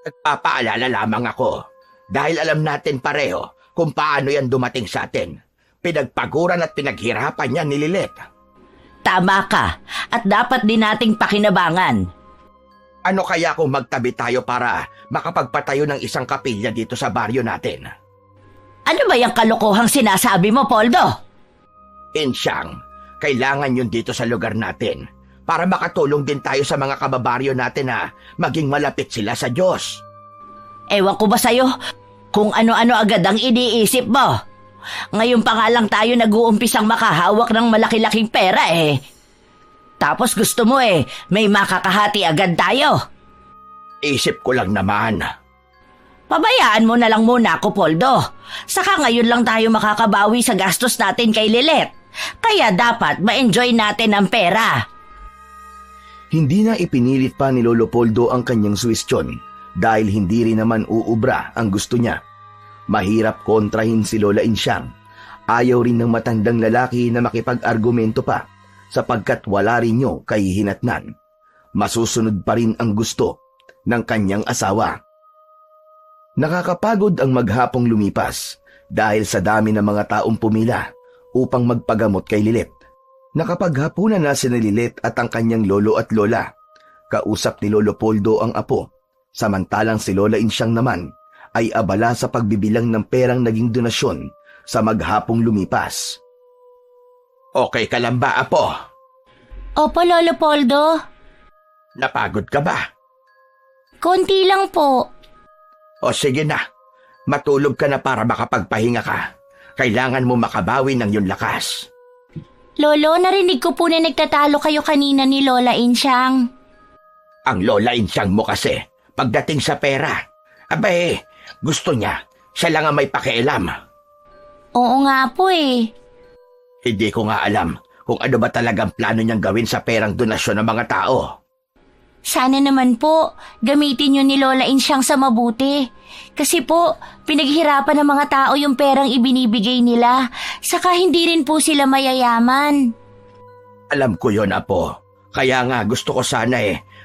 Nagpapaalala lamang ako dahil alam natin pareho kung paano yan dumating sa atin. Pinagpaguran at pinaghirapan yan ni Lilet. Tama ka, at dapat din nating pakinabangan. Ano kaya kung magtabi tayo para makapagpatayo ng isang kapilya dito sa baryo natin? Ano ba yung kalokohang sinasabi mo, Poldo? Insyang, kailangan yun dito sa lugar natin para makatulong din tayo sa mga kababaryo natin na maging malapit sila sa Diyos. Ewan ko ba sa'yo kung ano-ano agad ang iniisip mo? Ngayon pa nga lang tayo nag-uumpisang makahawak ng malaki-laking pera Tapos gusto mo may makakahati agad tayo. Isip ko lang naman. Pabayaan mo na lang muna ako, Poldo. Saka ngayon lang tayo makakabawi sa gastos natin kay Lilet. Kaya dapat ma-enjoy natin ang pera. Hindi na ipinilit pa ni Lolo Poldo ang kanyang suwestyon dahil hindi rin naman uubra ang gusto niya. Mahirap kontrahin si Lola Insyang. Ayaw rin ng matandang lalaki na makipag-argumento pa sapagkat wala rin niyo kahihinatnan. Masusunod pa rin ang gusto ng kanyang asawa. Nakakapagod ang maghapong lumipas dahil sa dami ng mga taong pumila upang magpagamot kay Lilet. Nakapaghapunan na si Lilet at ang kanyang lolo at lola. Kausap ni Lolo Poldo ang apo, samantalang si Lola Insyang naman ay abala sa pagbibilang ng perang naging donasyon sa maghapong lumipas. Okay ka lang ba, apo? Opo, Lolo Poldo. Napagod ka ba? Konti lang po. O sige na, matulog ka na para makapagpahinga ka. Kailangan mo makabawi ng iyong lakas. Lolo, narinig ko po na nagtatalo kayo kanina ni Lola Insyang. Ang Lola Insyang mo kasi, pagdating sa pera, abay, gusto niya, siya lang ang may pakialam. Oo nga po Hindi ko nga alam kung ano ba talagang plano niyang gawin sa perang donasyon ng mga tao. Sana naman po, gamitin niyo ni Lola Insyang sa mabuti. Kasi po, pinaghirapan ng mga tao yung perang ibinibigay nila. Saka hindi rin po sila mayayaman. Alam ko yon, apo. Kaya nga gusto ko sana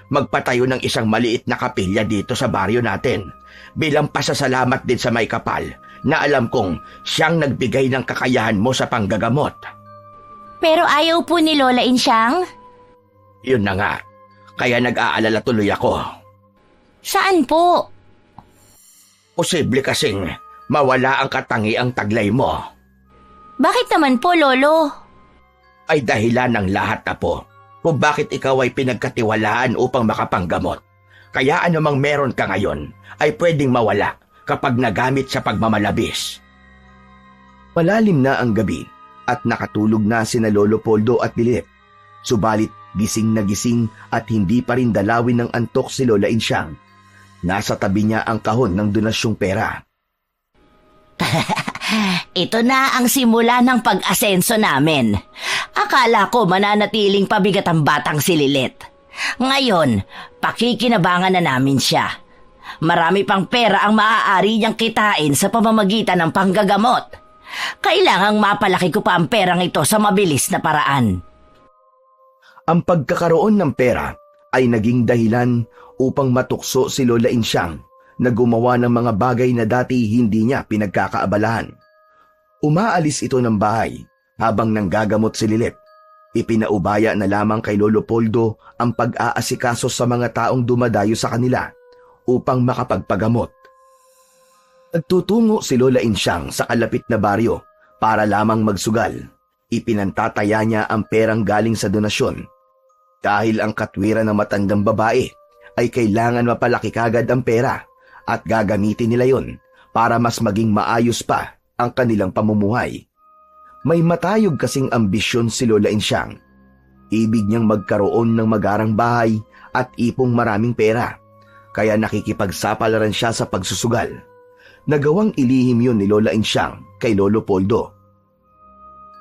magpatayo ng isang maliit na kapilya dito sa baryo natin. Bilang pasasalamat din sa may kapal na alam kong siyang nagbigay ng kakayahan mo sa panggagamot. Pero ayaw po ni Lola Insyang? Yun na nga. Kaya nag-aalala tuloy ako. Saan po? Posible kasing mawala ang katangiang taglay mo. Bakit naman po, Lolo? Ay dahilan ng lahat, apo. kung bakit ikaw ay pinagkatiwalaan upang makapanggamot. Kaya anumang meron ka ngayon ay pwedeng mawala kapag nagamit sa pagmamalabis. Malalim na ang gabi at nakatulog na sina Lolo Poldo at Lilet. Subalit gising na gising at hindi pa rin dalawin ng antok si Lola Insyang. Nasa tabi niya ang kahon ng donasyong pera. Ito na ang simula ng pag-asenso namin. Akala ko mananatiling pabigat ang batang si Lilet. Ngayon, pakikinabangan na namin siya. Marami pang pera ang maaari niyang kitain sa pamamagitan ng panggagamot. Kailangang mapalaki ko pa ang perang ito sa mabilis na paraan. Ang pagkakaroon ng pera ay naging dahilan upang matukso si Lola Insyang na gumawa ng mga bagay na dati hindi niya pinagkakaabalahan. Umaalis ito ng bahay habang nanggagamot si Lilet. Ipinaubaya na lamang kay Lolo Poldo ang pag-aasikaso sa mga taong dumadayo sa kanila upang makapagpagamot. Nagtutungo si Lola Insyang sa kalapit na baryo para lamang magsugal. Ipinantataya niya ang perang galing sa donasyon. Dahil ang katwiran ng matandang babae ay kailangan mapalaki kagad ang pera at gagamitin nila yon para mas maging maayos pa ang kanilang pamumuhay. May matayog kasing ambisyon si Lola Insyang. Ibig niyang magkaroon ng magarang bahay at ipong maraming pera, kaya nakikipagsapalaran siya sa pagsusugal. Nagawang ilihim yun ni Lola Insyang kay Lolo Poldo.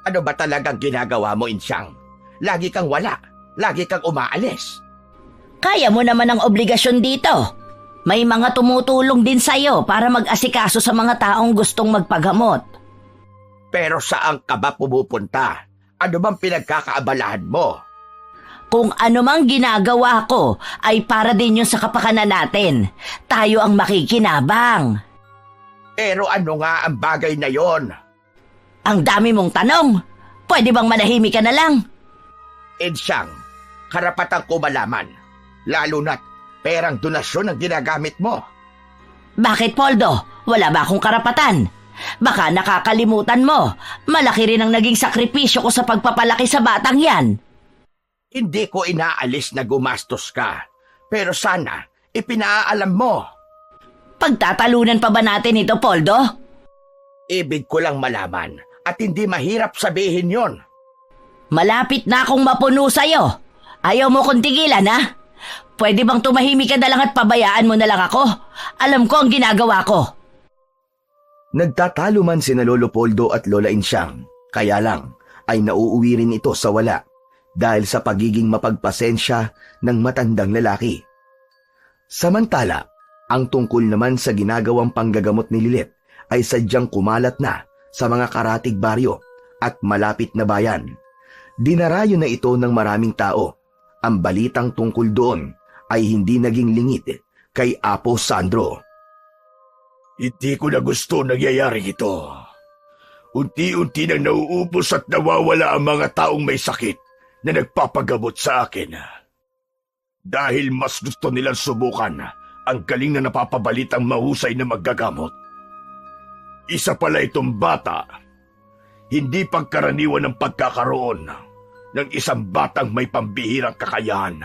Ano ba talagang ginagawa mo, Insyang? Lagi kang wala. Lagi kang umaalis. Kaya mo naman ang obligasyon dito. May mga tumutulong din sa'yo para mag-asikaso sa mga taong gustong magpagamot. Pero saan ka ba pumupunta? Ano bang pinagkakaabalahan mo? Kung ano mang ginagawa ko ay para din yun sa kapakanan natin. Tayo ang makikinabang. Pero ano nga ang bagay na yon? Ang dami mong tanong. Pwede bang manahimik ka na lang? Insyang, karapatan ko malaman. Lalo na't perang donasyon ang ginagamit mo. Bakit, Poldo? Wala ba akong karapatan? Baka nakakalimutan mo. Malaki rin ang naging sakripisyo ko sa pagpapalaki sa batang yan. Hindi ko inaalis na gumastos ka. Pero sana, ipinaalam mo. Pagtatalunan pa ba natin ito, Poldo? Ibig ko lang malaman at hindi mahirap sabihin yon. Malapit na akong mapuno sa'yo. Ayaw mo kong tigilan, ha? Pwede bang tumahimik ka na lang at pabayaan mo na lang ako? Alam ko ang ginagawa ko. Nagtatalo man sina Lolo Poldo at Lola Insyang, kaya lang ay nauuwi rin ito sa wala dahil sa pagiging mapagpasensya ng matandang lalaki. Samantala, ang tungkol naman sa ginagawang panggagamot ni Lilet ay sadyang kumalat na sa mga karatig baryo at malapit na bayan. Dinarayo na ito ng maraming tao. Ang balitang tungkol doon ay hindi naging lingid kay Apo Sandro. Hindi ko na gusto nangyayari ito. Unti-unti nang nauubos at nawawala ang mga taong may sakit na nagpapagamot sa akin. Dahil mas gusto nilang subukan ang galing na napapabalitang mahusay na maggagamot. Isa pala itong bata. Hindi pangkaraniwan ng pagkakaroon ng isang batang may pambihirang kakayahan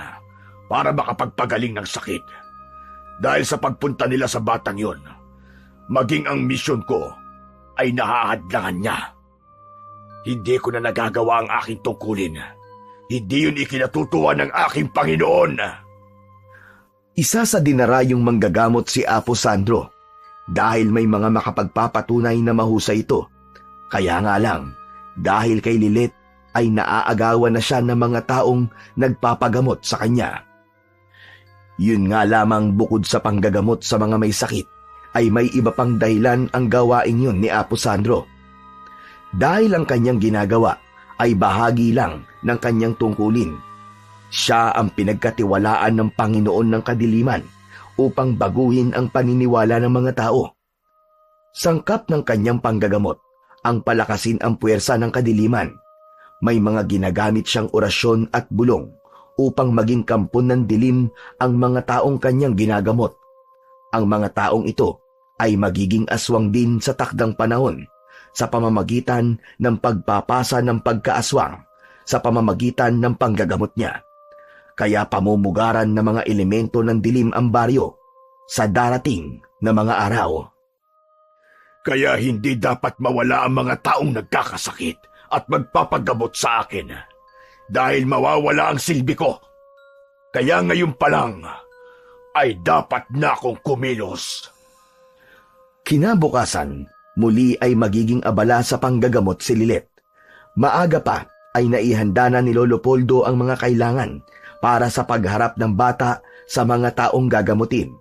para makapagpagaling ng sakit. Dahil sa pagpunta nila sa batang yon, maging ang misyon ko ay nahahadlangan niya. Hindi ko na nagagawa ang aking tungkulin. Hindi yun ikinatutuwa ng aking Panginoon. Isa sa dinarayong manggagamot si Apo Sandro dahil may mga makapagpapatunay na mahusay ito. Kaya nga lang, dahil kay Lilet ay naaagawan na siya ng mga taong nagpapagamot sa kanya. Yun nga lamang, bukod sa panggagamot sa mga may sakit, ay may iba pang dahilan ang gawain yun ni Apo Sandro. Dahil ang kanyang ginagawa ay bahagi lang ng kanyang tungkulin. Siya ang pinagkatiwalaan ng Panginoon ng kadiliman upang baguhin ang paniniwala ng mga tao. Sangkap ng kanyang panggagamot ang palakasin ang puwersa ng kadiliman. May mga ginagamit siyang orasyon at bulong upang maging kampon ng dilim ang mga taong kanyang ginagamot. Ang mga taong ito ay magiging aswang din sa takdang panahon sa pamamagitan ng pagpapasa ng pagkaaswang sa pamamagitan ng panggagamot niya. Kaya pamumugaran ng mga elemento ng dilim ang baryo sa darating na mga araw. Kaya hindi dapat mawala ang mga taong nagkakasakit at magpapagamot sa akin dahil mawawala ang silbi ko. Kaya ngayon pa lang ay dapat na akong kumilos. Kinabukasan, muli ay magiging abala sa panggagamot si Lilet. Maaga pa ay naihanda na ni Lolo Poldo ang mga kailangan para sa pagharap ng bata sa mga taong gagamutin.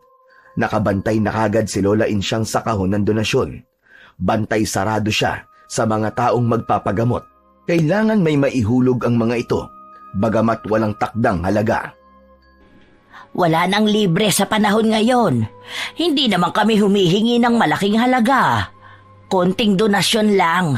Nakabantay na kagad si Lola Insyang sa kahon ng donasyon. Bantay sarado siya sa mga taong magpapagamot. Kailangan may maihulog ang mga ito, bagamat walang takdang halaga. Wala nang libre sa panahon ngayon. Hindi naman kami humihingi ng malaking halaga. Konting donasyon lang.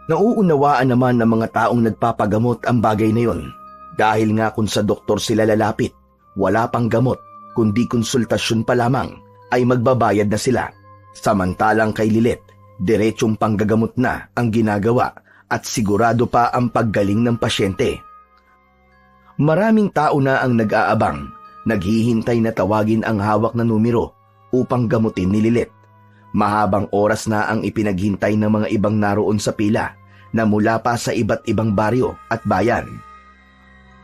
Nauunawaan naman ng mga taong nagpapagamot ang bagay na yon. Dahil nga kung sa doktor sila lalapit, wala pang gamot, kundi konsultasyon pa lamang, ay magbabayad na sila. Samantalang kay Lilet, diretsong panggagamot na ang ginagawa at sigurado pa ang paggaling ng pasyente. Maraming tao na ang nag-aabang, naghihintay na tawagin ang hawak na numero upang gamutin ni Lilet. Mahabang oras na ang ipinaghintay ng mga ibang naroon sa pila na mula pa sa iba't ibang baryo at bayan.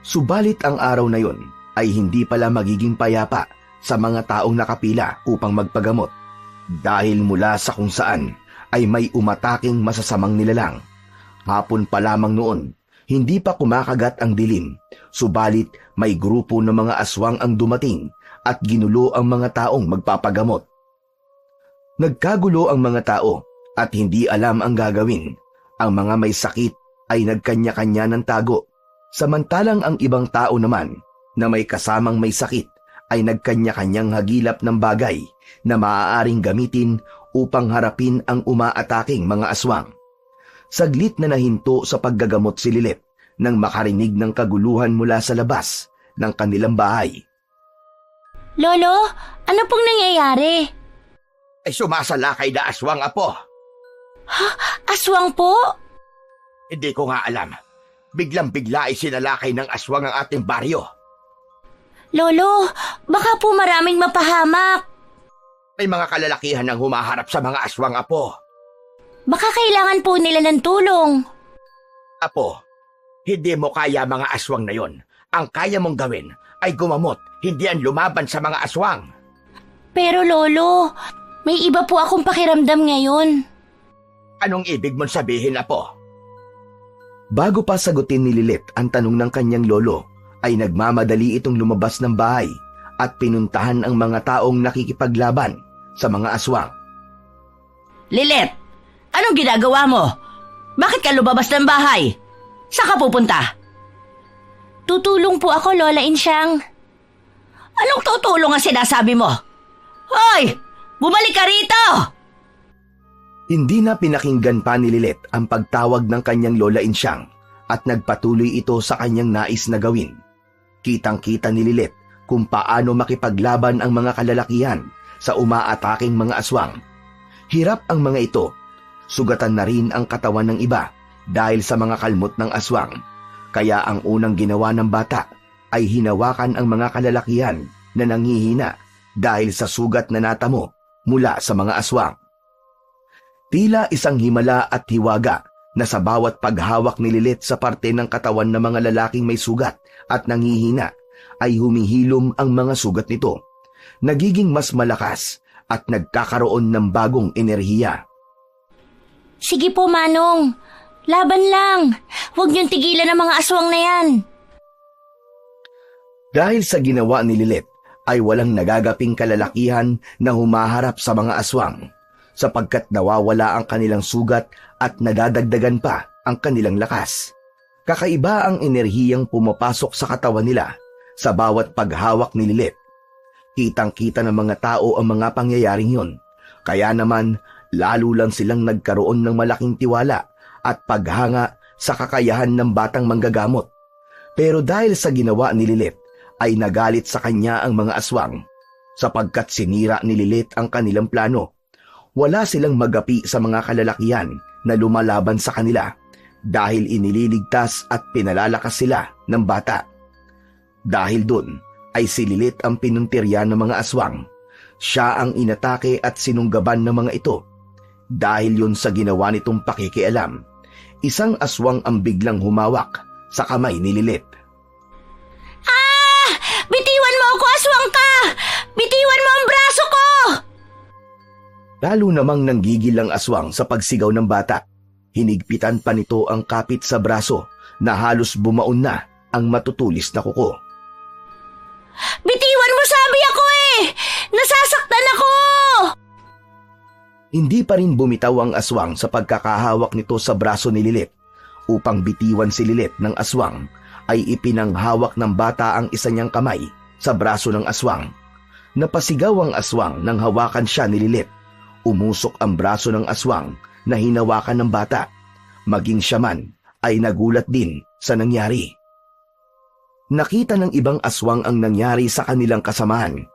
Subalit ang araw na yon ay hindi pala magiging payapa sa mga taong nakapila upang magpagamot dahil mula sa kung saan ay may umataking masasamang nilalang. Hapon pa lamang noon, hindi pa kumakagat ang dilim, subalit may grupo ng mga aswang ang dumating at ginulo ang mga taong magpapagamot. Nagkagulo ang mga tao at hindi alam ang gagawin. Ang mga may sakit ay nagkanya-kanya ng tago, samantalang ang ibang tao naman na may kasamang may sakit ay nagkanya-kanyang hagilap ng bagay na maaaring gamitin upang harapin ang umaataking mga aswang. Saglit na nahinto sa paggagamot si Lilet nang makarinig ng kaguluhan mula sa labas ng kanilang bahay. Lolo, ano pong nangyayari? Ay sumasalakay na aswang, apo. Aswang po? Hindi ko nga alam. Biglang-bigla ay sinalakay ng aswang ang ating baryo. Lolo, baka po maraming mapahamak. May mga kalalakihan ang humaharap sa mga aswang, apo. Baka kailangan po nila ng tulong. Apo, hindi mo kaya mga aswang na yon. Ang kaya mong gawin ay gumamot, hindi ang lumaban sa mga aswang. Pero Lolo, may iba po akong pakiramdam ngayon. Anong ibig mong sabihin, apo? Bago pa sagutin ni Lilet ang tanong ng kanyang lolo, ay nagmamadali itong lumabas ng bahay at pinuntahan ang mga taong nakikipaglaban sa mga aswang. Lilet, anong ginagawa mo? Bakit ka lumabas ng bahay? Saan ka pupunta? Tutulong po ako, Lola Insyang. Anong tutulong ang sinasabi mo? Hoy! Bumalik ka rito! Hindi na pinakinggan pa ni Lilet ang pagtawag ng kanyang Lola Insyang at nagpatuloy ito sa kanyang nais na gawin. Kitang-kita ni Lilet kung paano makipaglaban ang mga kalalakihan sa umaataking mga aswang. Hirap ang mga ito. Sugatan na rin ang katawan ng iba dahil sa mga kalmot ng aswang. Kaya ang unang ginawa ng bata ay hinawakan ang mga kalalakihan na nanghihina dahil sa sugat na natamo mula sa mga aswang. Tila isang himala at hiwaga na sa bawat paghawak ni Lilet sa parte ng katawan ng mga lalaking may sugat at nanghihina ay humihilom ang mga sugat nito. Nagiging mas malakas at nagkakaroon ng bagong enerhiya. Sige po, Manong. Laban lang. Huwag niyong tigilan ang mga aswang na yan. Dahil sa ginawa ni Lilet, ay walang nagagaping kalalakihan na humaharap sa mga aswang, sapagkat nawawala ang kanilang sugat at nadadagdagan pa ang kanilang lakas. Kakaiba ang enerhiyang pumapasok sa katawan nila sa bawat paghawak ni Lilet. Kitang-kita ng mga tao ang mga pangyayaring yon, kaya naman lalo lang silang nagkaroon ng malaking tiwala at paghanga sa kakayahan ng batang manggagamot. Pero dahil sa ginawa ni Lilet, ay nagalit sa kanya ang mga aswang, sapagkat sinira ni Lilet ang kanilang plano. Wala silang magapi sa mga kalalakihan na lumalaban sa kanila dahil inililigtas at pinalalakas sila ng bata. Dahil doon ay si Lilit ang pinuntirya ng mga aswang. Siya ang inatake at sinunggaban ng mga ito. Dahil yun sa ginawa nitong pakikialam, isang aswang ang biglang humawak sa kamay ni Lilit. Ah! Bitiwan mo ako, aswang ka! Bitiwan mo ang braso ko! Lalo namang nanggigil ang aswang sa pagsigaw ng bata. Hinigpitan pa nito ang kapit sa braso na halos bumaon na ang matutulis na kuko. Bitiwan mo, sabi ako eh! Nasasaktan ako! Hindi pa rin bumitaw ang aswang sa pagkakahawak nito sa braso ni Lilit. Upang bitiwan si Lilit ng aswang, ay ipinanghawak ng bata ang isa niyang kamay sa braso ng aswang. Napasigaw ang aswang nang hawakan siya ni Lilit. Umusok ang braso ng aswang na hinawakan ng bata. Maging siya man ay nagulat din sa nangyari. Nakita ng ibang aswang ang nangyari sa kanilang kasamahan.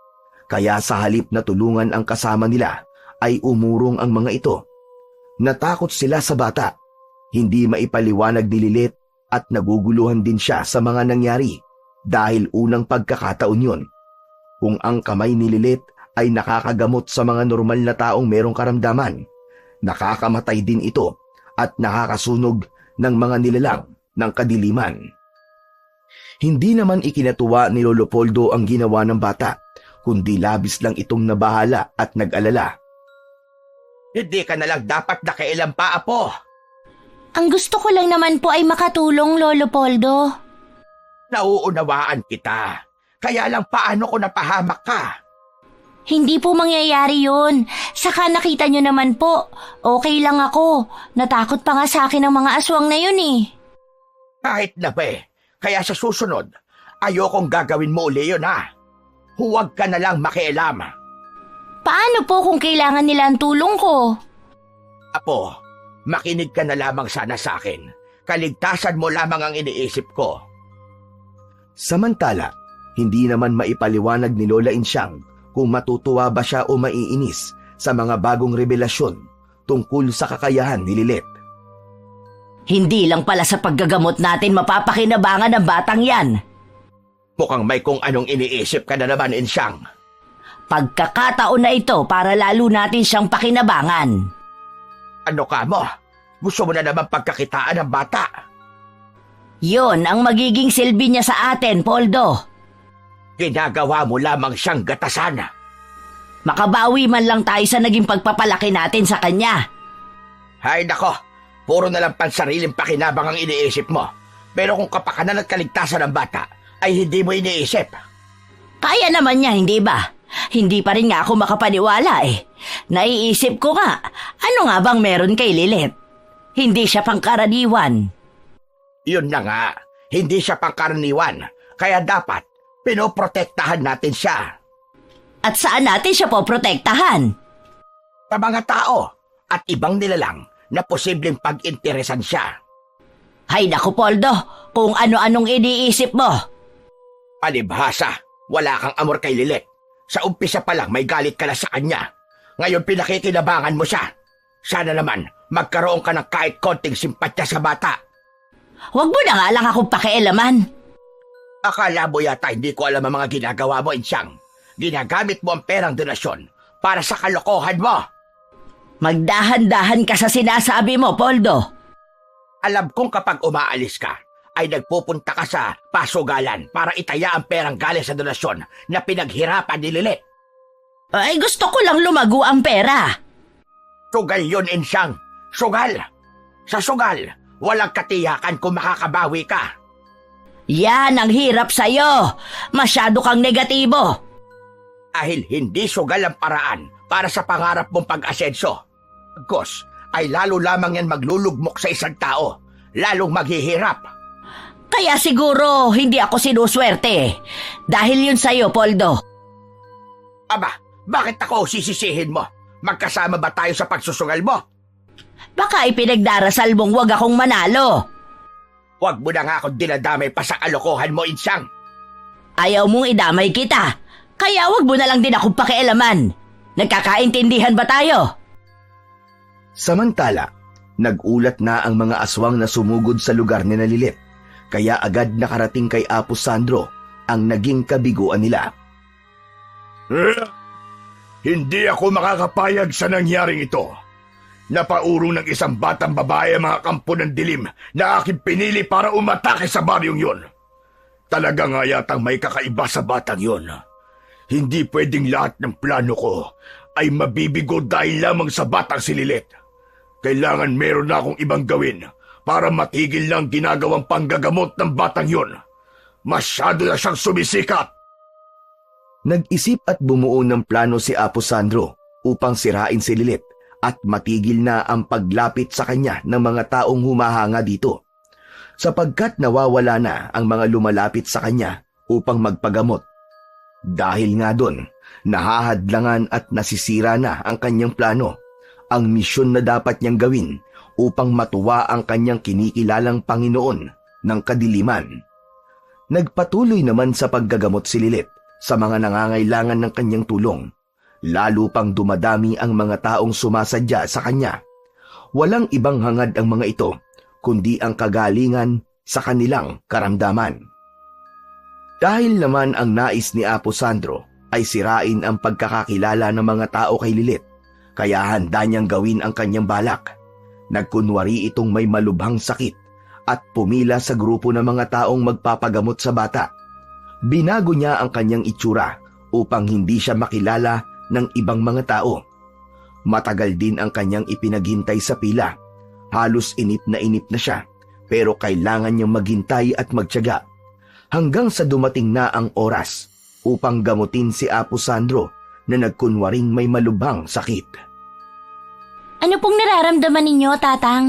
Kaya sa halip na tulungan ang kasama nila, ay umurong ang mga ito. Natakot sila sa bata. Hindi maipaliwanag ni Lilit at naguguluhan din siya sa mga nangyari dahil unang pagkakataon yun. Kung ang kamay ni Lilit ay nakakagamot sa mga normal na taong merong karamdaman, nakakamatay din ito at nakakasunog ng mga nilalang ng kadiliman. Hindi naman ikinatuwa ni Lolo Poldo ang ginawa ng bata, kundi labis lang itong nabahala at nag-alala. Hindi ka na lang dapat nakailam pa, Apo. Ang gusto ko lang naman po ay makatulong, Lolo Poldo. Nauunawaan kita. Kaya lang paano ko napahamak ka? Hindi po mangyayari yun. Saka nakita nyo naman po, okay lang ako. Natakot pa nga sa akin ang mga aswang na yun eh. Kahit na ba eh. Kaya sa susunod, ayokong gagawin mo uli yun ha. Huwag ka na lang makialam. Paano po kung kailangan nila ang tulong ko? Apo, makinig ka na lamang sana sa akin. Kaligtasan mo lamang ang iniisip ko. Samantala, hindi naman maipaliwanag ni Lola Insyang kung matutuwa ba siya o maiinis sa mga bagong revelasyon tungkol sa kakayahan ni Lilit. Hindi lang pala sa paggagamot natin mapapakinabangan ng batang yan. Mukhang may kung anong iniisip ka na naman, Insyang. Pagkakataon na ito para lalo natin siyang pakinabangan. Ano ka mo? Gusto mo na naman pagkakitaan ng bata? Yon ang magiging silbi niya sa atin, Poldo. Ginagawa mo lamang siyang gatasan. Makabawi man lang tayo sa naging pagpapalaki natin sa kanya. Hay nako, puro na lang pansariling pakinabang ang iniisip mo. Pero kung kapakanan at kaligtasan ng bata, ay hindi mo iniisip. Kaya naman niya, hindi ba? Hindi pa rin nga ako makapaniwala eh. Naiisip ko nga, ano nga bang meron kay Lilit? Hindi siya pangkaraniwan. Yun na nga, hindi siya pangkaraniwan. Kaya dapat, pinoprotektahan natin siya. At saan natin siya poprotektahan? Sa mga tao at ibang nilalang na posibleng pag-interesan siya. Hay naku, Poldo, kung ano-anong iniisip mo. Palibhasa, wala kang amor kay Lilit. Sa umpisa pa lang may galit ka na sa kanya. Ngayon pinakikinabangan mo siya. Sana naman magkaroon ka ng kahit konting simpatya sa bata. Huwag mo na nga lang akong pakialaman. Akala mo yata hindi ko alam ang mga ginagawa mo, Insyang. Ginagamit mo ang perang donasyon para sa kalokohan mo. Magdahan-dahan ka sa sinasabi mo, Poldo. Alam kong kapag umaalis ka, ay nagpupunta ka sa pasugalan para itaya ang perang galing sa donasyon na pinaghirapan ni Lilit. Ay, gusto ko lang lumago ang pera. Sugal yun, Insyang. Sugal. Sa sugal, walang katiyakan kung makakabawi ka. Yan ang hirap sa'yo. Masyado kang negatibo. Dahil hindi sugal ang paraan para sa pangarap mong pag-asenso. Gos, ay lalo lamang yan maglulugmok sa isang tao. Lalong maghihirap. Kaya siguro hindi ako sinuswerte. Dahil yun sa'yo, Poldo. Aba, bakit ako sisisihin mo? Magkasama ba tayo sa pagsusugal mo? Baka ipinagdarasal mong wag akong manalo. Huwag mo na nga akong dinadamay pa sa kalokohan mo, Insyang. Ayaw mong idamay kita. Kaya wag mo na lang din akong pakialaman. Nagkakaintindihan ba tayo? Samantala, Nagulat na ang mga aswang na sumugod sa lugar ni Lilit, kaya agad nakarating kay Apo Sandro ang naging kabiguan nila. Hindi ako makakapayag sa nangyaring ito. Napaurong ng isang batang babae ang mga kampo ng dilim na aking pinili para umatake sa baryong yon. Talaga nga yatang may kakaiba sa batang yon. Hindi pwedeng lahat ng plano ko ay mabibigo dahil lamang sa batang si Lilit. Kailangan meron na akong ibang gawin para matigil lang ginagawang panggagamot ng batang yon. Masyado na siyang sumisikat. Nag-isip at bumuo ng plano si Apo Sandro upang sirain si Lilit at matigil na ang paglapit sa kanya ng mga taong humahanga dito, sapagkat nawawala na ang mga lumalapit sa kanya upang magpagamot. Dahil nga doon, nahahadlangan at nasisira na ang kanyang plano, ang misyon na dapat niyang gawin upang matuwa ang kanyang kinikilalang Panginoon ng kadiliman. Nagpatuloy naman sa paggagamot si Lilit sa mga nangangailangan ng kanyang tulong. Lalo pang dumadami ang mga taong sumasadya sa kanya. Walang ibang hangad ang mga ito, kundi ang kagalingan sa kanilang karamdaman. Dahil naman ang nais ni Apo Sandro ay sirain ang pagkakakilala ng mga tao kay Lilit, kaya handa niyang gawin ang kanyang balak. Nagkunwari itong may malubhang sakit at pumila sa grupo ng mga taong magpapagamot sa bata. Binago niya ang kanyang itsura upang hindi siya makilala ng ibang mga tao. Matagal din ang kanyang ipinaghintay sa pila. Halos inip na siya, pero kailangan niyang maghintay at magtiyaga. Hanggang sa dumating na ang oras upang gamutin si Apo Sandro na nagkunwaring may malubhang sakit. Ano pong nararamdaman ninyo, Tatang?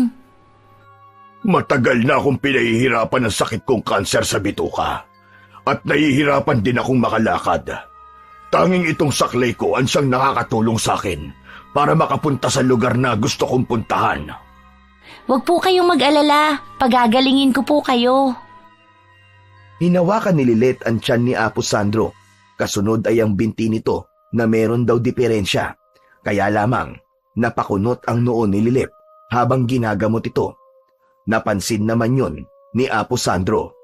Matagal na akong pinahihirapan ng sakit kong kanser sa bituka. At nahihirapan din akong makalakad. Tanging itong saklay ko ang siyang nakakatulong sa akin para makapunta sa lugar na gusto kong puntahan. Huwag po kayong mag-alala. Pagagalingin ko po kayo. Hinawakan ni Lilit ang tiyan ni Apo Sandro. Kasunod ay ang binti nito na meron daw diferensya. Kaya lamang napakunot ang noo ni Lilit habang ginagamot ito. Napansin naman yun ni Apo Sandro.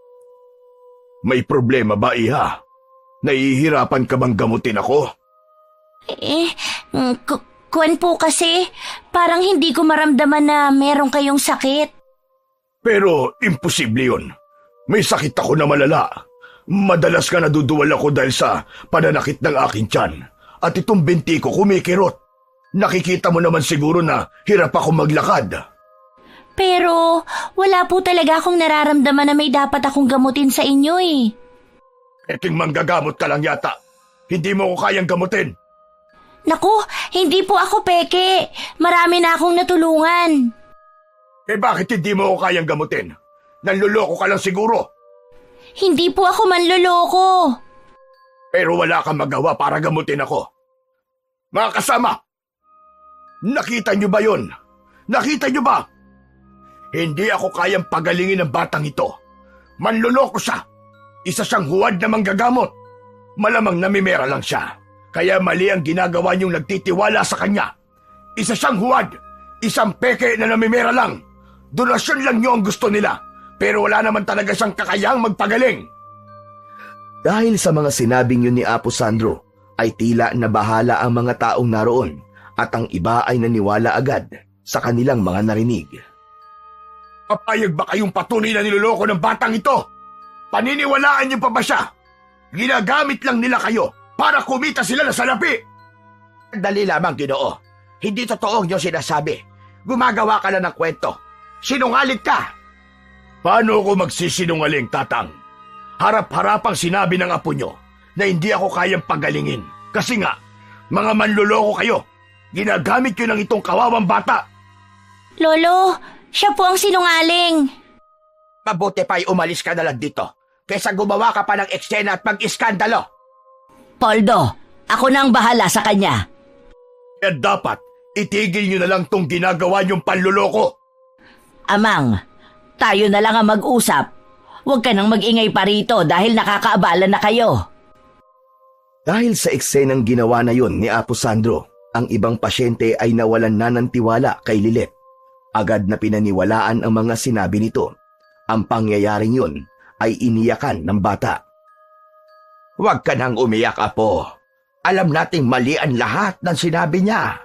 May problema ba, Iha? Nahihirapan ka bang gamutin ako? Kuwan po kasi, parang hindi ko maramdaman na meron kayong sakit. Pero imposible yun. May sakit ako na malala. Madalas ka naduduwal ako dahil sa pananakit ng aking tiyan. At itong binti ko kumikirot. Nakikita mo naman siguro na hirap ako maglakad. Pero wala po talaga akong nararamdaman na may dapat akong gamutin sa inyo eh. Eking manggagamot ka lang yata. Hindi mo ko kayang gamutin. Naku, hindi po ako peke. Marami na akong natulungan. Bakit hindi mo ko kayang gamutin? Nanluloko ka lang siguro. Hindi po ako manloloko. Pero wala kang magawa para gamutin ako. Mga kasama, nakita niyo ba yun? Nakita niyo ba? Hindi ako kayang pagalingin ng batang ito. Manloloko siya. Isa siyang huwad na manggagamot. Malamang namimera lang siya. Kaya mali ang ginagawa niyong nagtitiwala sa kanya. Isa siyang huwad. Isang peke na namimera lang. Donasyon lang niyo ang gusto nila. Pero wala naman talaga siyang kakayahang magpagaling. Dahil sa mga sinabing yun ni Apo Sandro, ay tila nabahala ang mga taong naroon at ang iba ay naniwala agad sa kanilang mga narinig. Papayag ba kayong patuloy na niloloko ng batang ito? Paniniwalaan niyo pa ba siya? Ginagamit lang nila kayo para kumita sila na salapi. Dali lamang, Ginoo. Hindi totoo ang iyong sinasabi. Gumagawa ka na ng kwento. Sinungaling ka. Paano ako magsisinungaling, Tatang? Harap-harapang sinabi ng apo nyo na hindi ako kayang pagalingin. Kasi nga, mga manloloko kayo. Ginagamit nyo ng itong kawawang bata. Lolo, siya po ang sinungaling. Mabuti pa'y umalis ka na lang dito kaysa gumawa ka pa ng eksena at mag-iskandalo. Poldo, ako na ang bahala sa kanya. Kaya dapat, itigil nyo na lang tong ginagawa nyong panloloko. Amang, tayo na lang ang mag-usap. Huwag ka nang mag-ingay pa rito dahil nakakaabala na kayo. Dahil sa eksenang ginawa na yun ni Apo Sandro, ang ibang pasyente ay nawalan na ng tiwala kay Lilit. Agad na pinaniwalaan ang mga sinabi nito. Ang pangyayaring yun ay iniyakan ng bata. Huwag ka nang umiyak, Apo. Alam nating mali ang lahat ng sinabi niya.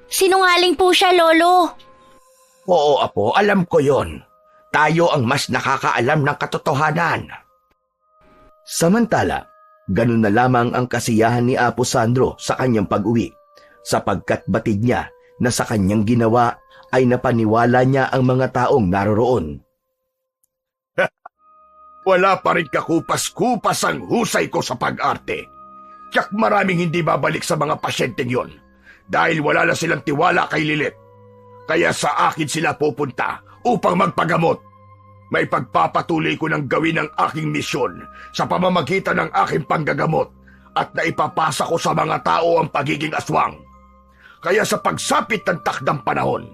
Sinungaling po siya, Lolo. Oo, Apo, alam ko yon. Tayo ang mas nakakaalam ng katotohanan. Samantala, ganun na lamang ang kasiyahan ni Apo Sandro sa kanyang pag-uwi, sapagkat batid niya na sa kanyang ginawa ay napaniwala niya ang mga taong naroroon. Wala pa rin kakupas-kupas ang husay ko sa pag-arte. Tiyak maraming hindi babalik sa mga pasyenteng yon dahil wala na silang tiwala kay Lilit. Kaya sa akin sila pupunta upang magpagamot. May pagpapatuloy ko ng gawin ang aking misyon sa pamamagitan ng aking panggagamot at naipapasa ko sa mga tao ang pagiging aswang. Kaya sa pagsapit ng takdang panahon,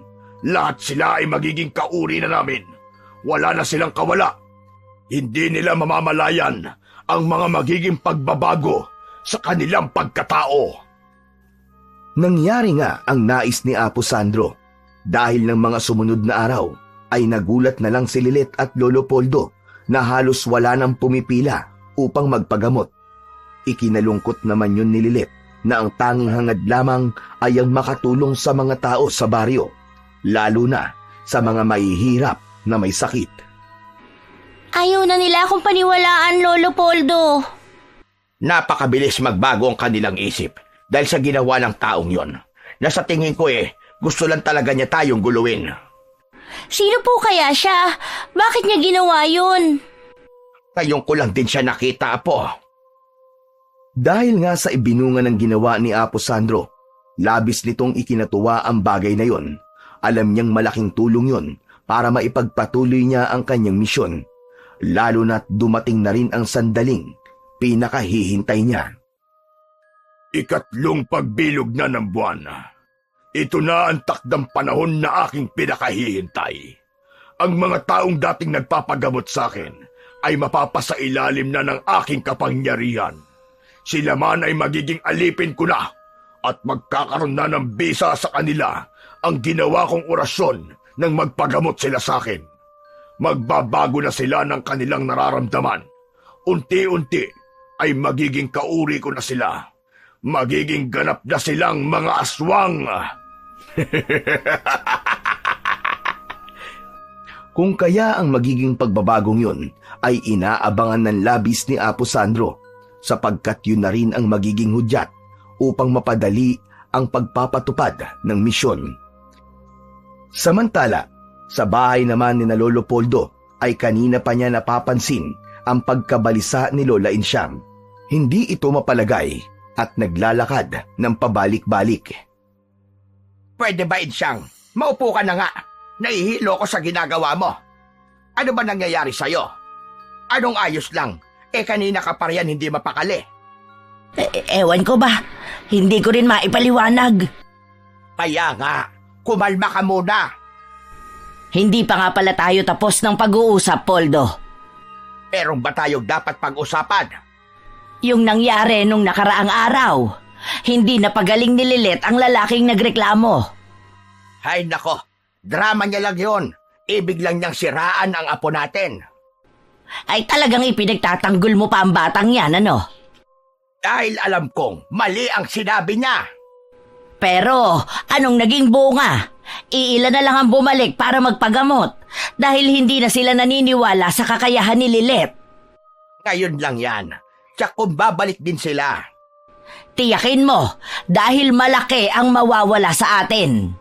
lahat sila ay magiging kauri na namin. Wala na silang kawala. Hindi nila mamamalayan ang mga magiging pagbabago sa kanilang pagkatao. Nangyari nga ang nais ni Apo Sandro. Dahil ng mga sumunod na araw, ay nagulat na lang si Lilit at Lolo Poldo na halos wala nang pumipila upang magpagamot. Ikinalungkot naman yun ni Lilit na ang tanging hangad lamang ay ang makatulong sa mga tao sa baryo, lalo na sa mga mahihirap na may sakit. Ayaw na nila akong paniwalaan, Lolo Poldo. Napakabilis magbago ang kanilang isip dahil sa ginawa ng taong yon. Nasa tingin ko gusto lang talaga niya tayong guluhin. Sino po kaya siya? Bakit niya ginawa yun? Ngayon ko lang din siya nakita, Apo. Dahil nga sa ibinunga ng ginawa ni Apo Sandro, labis nitong ikinatuwa ang bagay na yon. Alam niyang malaking tulong yon para maipagpatuloy niya ang kanyang misyon, lalo na't dumating na rin ang sandaling pinakahihintay niya. Ikatlong pagbilog na ng buwan. Ito na ang takdang panahon na aking pinakahihintay. Ang mga taong dating nagpapagamot sa akin ay mapapasailalim na ng aking kapangyarihan. Sila man ay magiging alipin ko na at magkakaroon na ng bisa sa kanila ang ginawa kong orasyon nang magpagamot sila sa akin. Magbabago na sila ng kanilang nararamdaman. Unti-unti ay magiging kauri ko na sila. Magiging ganap na silang mga aswang. Kung kaya ang magiging pagbabagong yun ay inaabangan ng labis ni Apo Sandro, sapagkat yun na rin ang magiging hudyat upang mapadali ang pagpapatupad ng misyon. Samantala, sa bahay naman ni na Lolo Poldo ay kanina pa niya napapansin ang pagkabalisa ni Lola Insyang. Hindi ito mapalagay at naglalakad ng pabalik-balik. Pwede ba, Insyang? Maupo ka na nga. Nahihilo ko sa ginagawa mo. Ano ba nangyayari sa'yo? Anong ayos lang? Kanina ka pa riyan hindi mapakali. Ewan ko ba? Hindi ko rin maipaliwanag. Kaya nga, kumalma ka muna. Hindi pa nga pala tayo tapos ng pag-uusap, Poldo. Meron ba tayong dapat pag-usapan? Yung nangyari nung nakaraang araw. Hindi napagaling ni Lilit ang lalaking nagreklamo. Hay nako, drama niya lang yon. Ibig lang niyang siraan ang apo natin. Ay talagang ipinagtatanggol mo pa ang batang yan, ano? Dahil alam kong mali ang sinabi niya. Pero anong naging bunga? Iilan na lang ang bumalik para magpagamot dahil hindi na sila naniniwala sa kakayahan ni Lilit. Ngayon lang yan. Tsak kung babalik din sila. Tiyakin mo dahil malaki ang mawawala sa atin.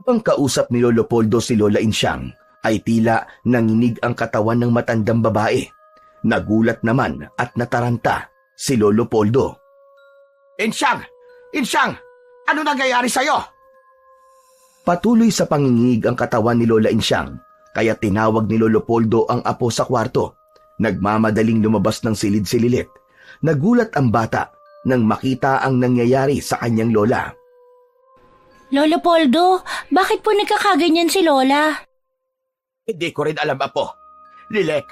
Ang kausap ni Lolo Poldo si Lola Insyang ay tila nanginig ang katawan ng matandang babae. Nagulat naman at nataranta si Lolo Poldo. Insyang! Insyang! Ano nangyayari sa'yo? Patuloy sa panginginig ang katawan ni Lola Insyang, kaya tinawag ni Lolo Poldo ang apo sa kwarto. Nagmamadaling lumabas ng silid si Lilit. Nagulat ang bata nang makita ang nangyayari sa kanyang lola. Lolo Poldo, bakit po nagkakaganyan si Lola? Hindi ko rin alam, Apo. Lilit,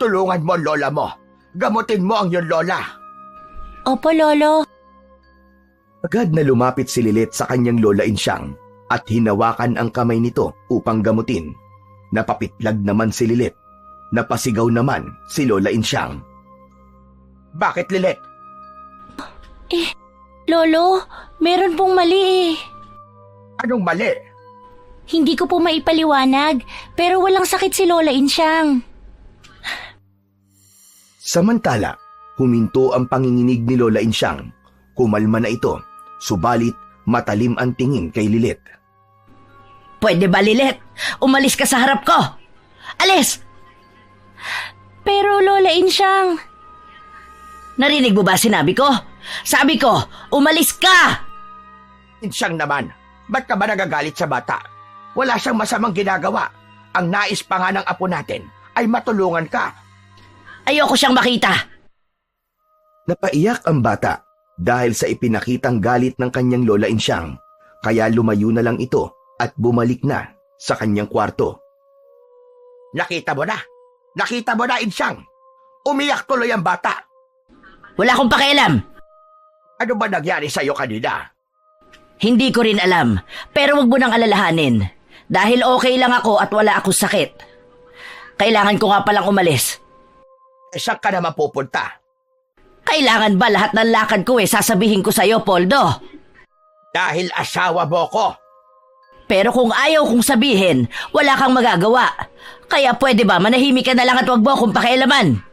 tulungan mo ang lola mo. Gamutin mo ang iyong lola. Opo, Lolo. Agad na lumapit si Lilit sa kanyang Lola Insyang. at hinawakan ang kamay nito upang gamutin. Napapitlag naman si Lilet. Napasigaw naman si Lola Insyang. Bakit, Lilet? Lolo, meron pong mali eh. Anong mali? Hindi ko po maipaliwanag, pero walang sakit si Lola Insyang. Samantala, huminto ang panginginig ni Lola Insyang. Kumalma na ito, subalit matalim ang tingin kay Lilet. Pwede ba, Lilet? Umalis ka sa harap ko! Alis! Pero Lola Insyang... Narinig mo ba sinabi ko? Sabi ko, umalis ka! Insyang naman, ba't ka ba nagagalit sa bata? Wala siyang masamang ginagawa. Ang nais pa nga ng apo natin ay matulungan ka. Ayoko siyang makita. Napaiyak ang bata dahil sa ipinakitang galit ng kanyang Lola Insyang, kaya lumayo na lang ito at bumalik na sa kanyang kwarto. Nakita mo na? Nakita mo na, Insyang? Umiyak tuloy ang bata. Wala akong pakialam. Ano ba nangyari sa'yo kanina? Hindi ko rin alam, pero wag mo nang alalahanin. Dahil okay lang ako at wala akong sakit. Kailangan ko nga palang umalis. Saan ka naman pupunta? Kailangan ba lahat ng lakad ko sasabihin ko sa'yo, Poldo? Dahil asawa mo ko. Pero kung ayaw kong sabihin, wala kang magagawa. Kaya pwede ba manahimik ka na lang at wag mo akong pakialaman?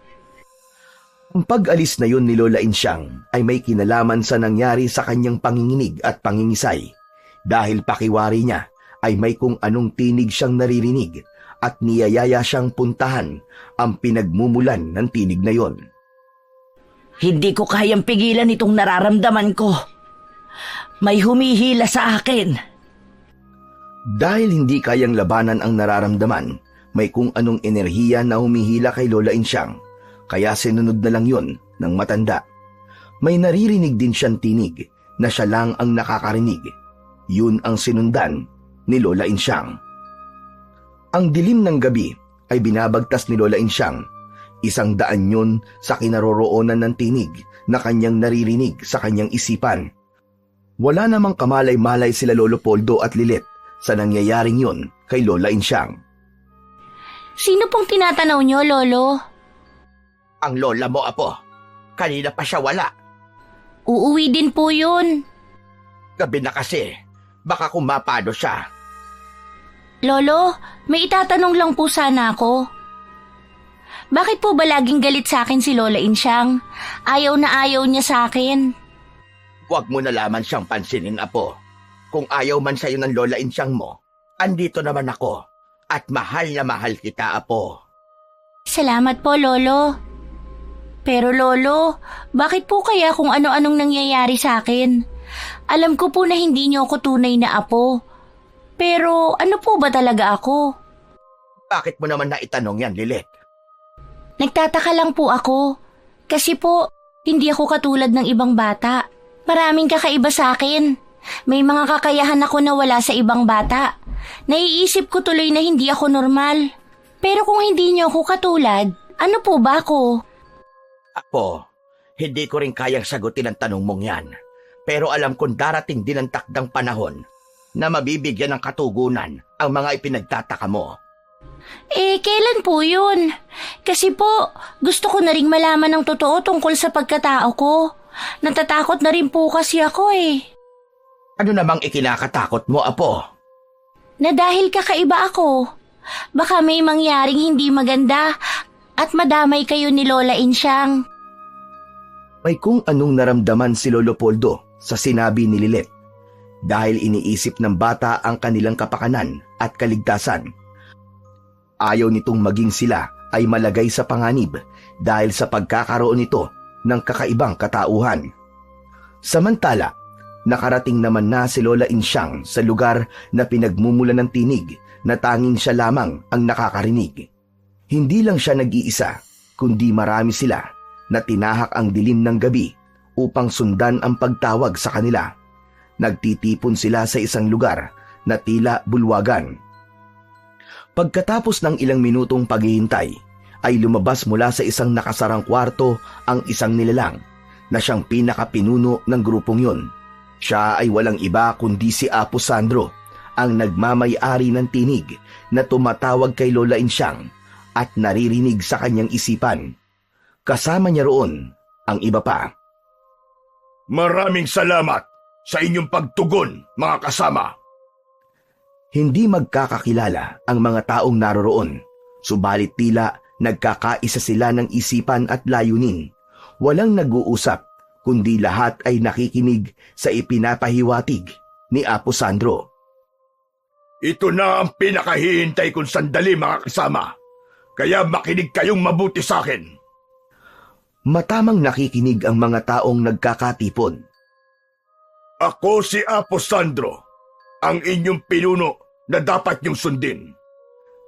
Ang pag-alis na yun ni Lola Insyang ay may kinalaman sa nangyari sa kanyang panginginig at pangingisay. Dahil pakiwari niya ay may kung anong tinig siyang naririnig at niyayaya siyang puntahan ang pinagmumulan ng tinig na yon. Hindi ko kayang pigilan itong nararamdaman ko. May humihila sa akin. Dahil hindi kayang labanan ang nararamdaman, may kung anong enerhiya na humihila kay Lola Insyang, kaya sinunod na lang yon ng matanda. May naririnig din siyang tinig na siya lang ang nakakarinig. Yun ang sinundan ni Lola Insyang. Ang dilim ng gabi ay binabagtas ni Lola Insyang. 100 yun sa kinaroroonan ng tinig na kanyang naririnig sa kanyang isipan. Wala namang kamalay-malay sila Lolo Poldo at Lilet sa nangyayaring yun kay Lola Insyang. Sino pong tinatanaw niyo, Lolo? Ang lola mo, apo. Kanina pa siya wala. Uuwi din po yun. Gabi na kasi. Baka kumapado siya. Lolo, may itatanong lang po sana ako. Bakit po ba laging galit sa akin si Lola Insyang? Ayaw na ayaw niya sa akin. Huwag mo na laman siyang pansinin, apo. Kung ayaw man sa'yo ng Lola Insyang mo, andito naman ako. At mahal na mahal kita, apo. Salamat po, Lolo. Pero Lolo, bakit po kaya kung ano-anong nangyayari sa akin? Alam ko po na hindi niyo ako tunay na apo. Pero ano po ba talaga ako? Bakit mo naman naitanong yan, Lilet? Nagtataka lang po ako. Kasi po, hindi ako katulad ng ibang bata. Maraming kakaiba sa akin. May mga kakayahan ako na wala sa ibang bata. Naiisip ko tuloy na hindi ako normal. Pero kung hindi niyo ako katulad, ano po ba ako? Apo, hindi ko rin kayang sagutin ang tanong mong yan. Pero alam kong darating din ang takdang panahon na mabibigyan ng katugunan ang mga ipinagtataka mo. Kailan po yun? Kasi po, gusto ko na ring malaman ng totoo tungkol sa pagkatao ko. Natatakot na rin po kasi ako Ano namang ikinakatakot mo, apo? Na dahil kakaiba ako, baka may mangyaring hindi maganda at madamay kayo ni Lola Insyang. May kung anong naramdaman si Lolo Poldo sa sinabi ni Lilet. Dahil iniisip ng bata ang kanilang kapakanan at kaligtasan. Ayaw nitong maging sila ay malagay sa panganib dahil sa pagkakaroon nito ng kakaibang katauhan. Samantala, nakarating naman na si Lola Insyang sa lugar na pinagmumulan ng tinig na tanging siya lamang ang nakakarinig. Hindi lang siya nag-iisa, kundi marami sila na tinahak ang dilim ng gabi upang sundan ang pagtawag sa kanila. Nagtitipon sila sa isang lugar na tila bulwagan. Pagkatapos ng ilang minutong paghihintay, ay lumabas mula sa isang nakasarang kwarto ang isang nilalang na siyang pinakapinuno ng grupong yun. Siya ay walang iba kundi si Apo Sandro, ang nagmamay-ari ng tinig na tumatawag kay Lola Insyang at naririnig sa kanyang isipan. Kasama niya roon ang iba pa. Maraming salamat sa inyong pagtugon, mga kasama. Hindi magkakakilala ang mga taong naroroon, subalit tila nagkakaisa sila ng isipan at layunin. Walang nag-uusap, kundi lahat ay nakikinig sa ipinapahiwatig ni Apo Sandro. Ito na ang pinakahihintay kong sandali, mga kasama. Kaya makinig kayong mabuti sa akin. Matamang nakikinig ang mga taong nagkakatipon. Ako si Apo Sandro, ang inyong pinuno na dapat niyong sundin.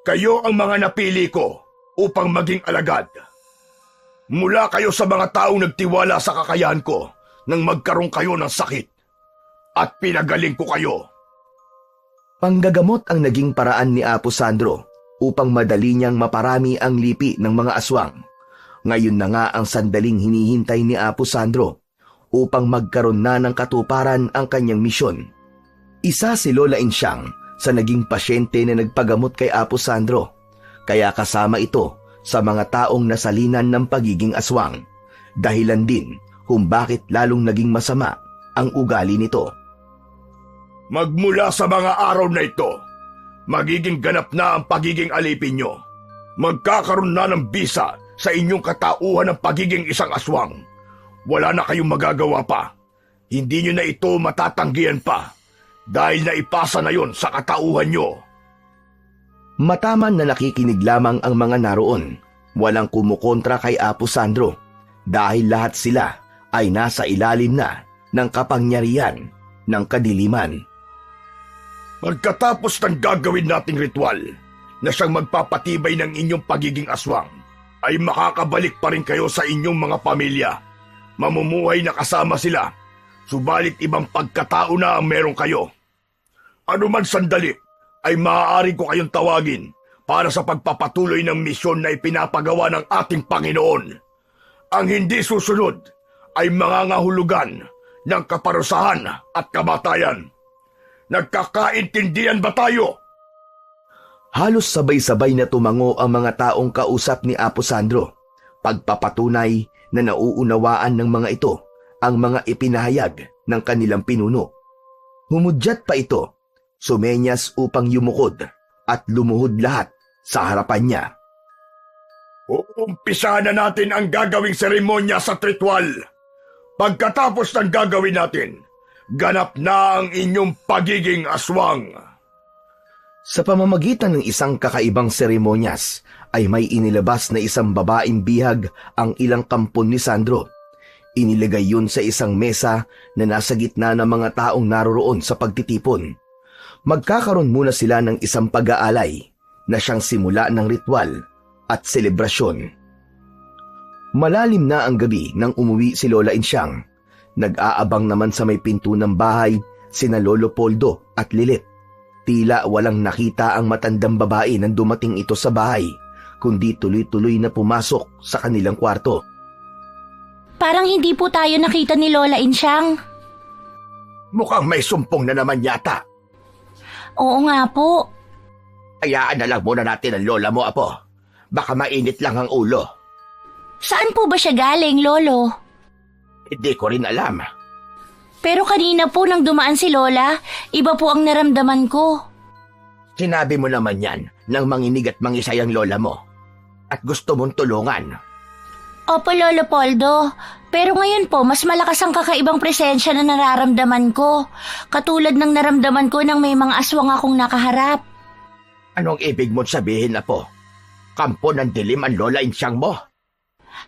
Kayo ang mga napili ko upang maging alagad. Mula kayo sa mga taong nagtiwala sa kakayahan ko nang magkaroon kayo ng sakit. At pinagaling ko kayo. Panggagamot ang naging paraan ni Apo Sandro upang madali niyang maparami ang lipi ng mga aswang. Ngayon na nga ang sandaling hinihintay ni Apo Sandro upang magkaroon na ng katuparan ang kanyang misyon. Isa si Lola Insyang sa naging pasyente na nagpagamot kay Apo Sandro, kaya kasama ito sa mga taong nasalinan ng pagiging aswang. Dahilan din kung bakit lalong naging masama ang ugali nito. Magmula sa mga araw na ito, magiging ganap na ang pagiging alipin nyo. Magkakaroon na ng bisa sa inyong katauhan ng pagiging isang aswang. Wala na kayong magagawa pa. Hindi nyo na ito matatanggihan pa dahil naipasa na yon sa katauhan nyo. Mataman na nakikinig lamang ang mga naroon. Walang kumukontra kay Apo Sandro dahil lahat sila ay nasa ilalim na ng kapangyarihan ng kadiliman. Pagkatapos ng gagawin nating ritual na siyang magpapatibay ng inyong pagiging aswang, ay makakabalik pa rin kayo sa inyong mga pamilya. Mamumuhay na kasama sila, subalit ibang pagkatao na ang meron kayo. Ano man sandali, ay maaari ko kayong tawagin para sa pagpapatuloy ng misyon na ipinapagawa ng ating Panginoon. Ang hindi susunod ay mangangahulugan ng kaparusahan at kamatayan. Nagkakaintindihan ba tayo? Halos sabay-sabay na tumango ang mga taong kausap ni Apo Sandro, pagpapatunay na nauunawaan ng mga ito ang mga ipinahayag ng kanilang pinuno. Humudyat pa ito, sumenyas upang yumukod at lumuhod lahat sa harapan niya. Uumpisahan na natin ang gagawing seremonya sa ritual. Pagkatapos ng gagawin natin, ganap na ang inyong pagiging aswang. Sa pamamagitan ng isang kakaibang seremonyas ay may inilabas na isang babaeng bihag ang ilang kampon ni Sandro. Inilagay yun sa isang mesa na nasa gitna ng mga taong naroroon sa pagtitipon. Magkakaroon muna sila ng isang pag-aalay na siyang simula ng ritual at selebrasyon. Malalim na ang gabi nang umuwi si Lola Insyang. Nag-aabang naman sa may pinto ng bahay sina Lolo Poldo at Lilit. Tila walang nakita ang matandang babae nang dumating ito sa bahay, kundi tuloy-tuloy na pumasok sa kanilang kwarto. Parang hindi po tayo nakita ni Lola Insyang. Mukhang may sumpong na naman yata. Oo nga po. Hayaan na lang muna natin ang lola mo, Apo. Baka mainit lang ang ulo. Saan po ba siya galing, Lolo? Hindi ko rin alam. Pero kanina po nang dumaan si Lola, iba po ang naramdaman ko. Sinabi mo naman yan nang manginig at mangisay ang lola mo. At gusto mong tulungan. Opo, Lolo Poldo. Pero ngayon po, mas malakas ang kakaibang presensya na nararamdaman ko. Katulad ng naramdaman ko nang may mga aswang akong nakaharap. Anong ibig mong sabihin, Apo? Kampo ng dilim ang Lola Insyang mo?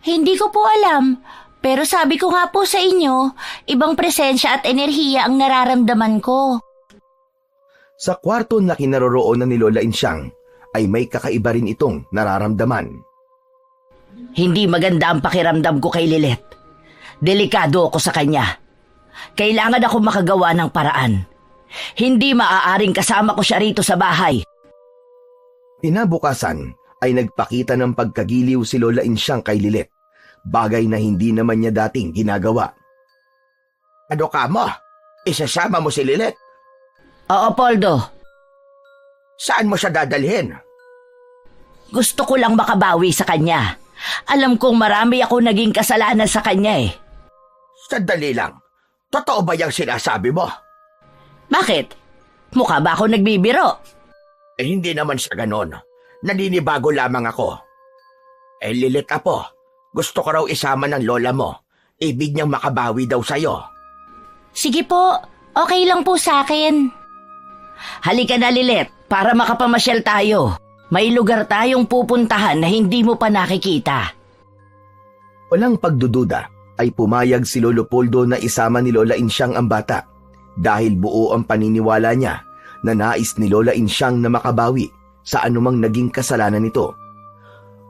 Hindi ko po alam. Pero sabi ko nga po sa inyo, ibang presensya at enerhiya ang nararamdaman ko. Sa kwarto na kinaroroonan ni Lola Insyang ay may kakaiba rin itong nararamdaman. Hindi maganda ang pakiramdam ko kay Lilet. Delikado ako sa kanya. Kailangan ako makagawa ng paraan. Hindi maaaring kasama ko siya rito sa bahay. Kinabukasan ay nagpakita ng pagkagiliw si Lola Insyang kay Lilet, bagay na hindi naman niya dating ginagawa. Ano ka mo? Isasama mo si Lilet? Oo, Poldo. Saan mo siya dadalhin? Gusto ko lang makabawi sa kanya. Alam kong marami ako naging kasalanan sa kanya eh. Sandali lang. Totoo ba yung sinasabi mo? Bakit? Mukha ba ako nagbibiro? Hindi naman sa ganon. Naninibago lamang ako. Lilith apo, gusto ko raw isama ng lola mo. Ibig niyang makabawi daw sa'yo. Sige po, okay lang po sa akin. Halika na Lilith, para makapamasyal tayo. May lugar tayong pupuntahan na hindi mo pa nakikita. Walang pagdududa ay pumayag si Lolo Poldo na isama ni Lola Insyang ang bata dahil buo ang paniniwala niya na nais ni Lola Insyang na makabawi sa anumang naging kasalanan nito.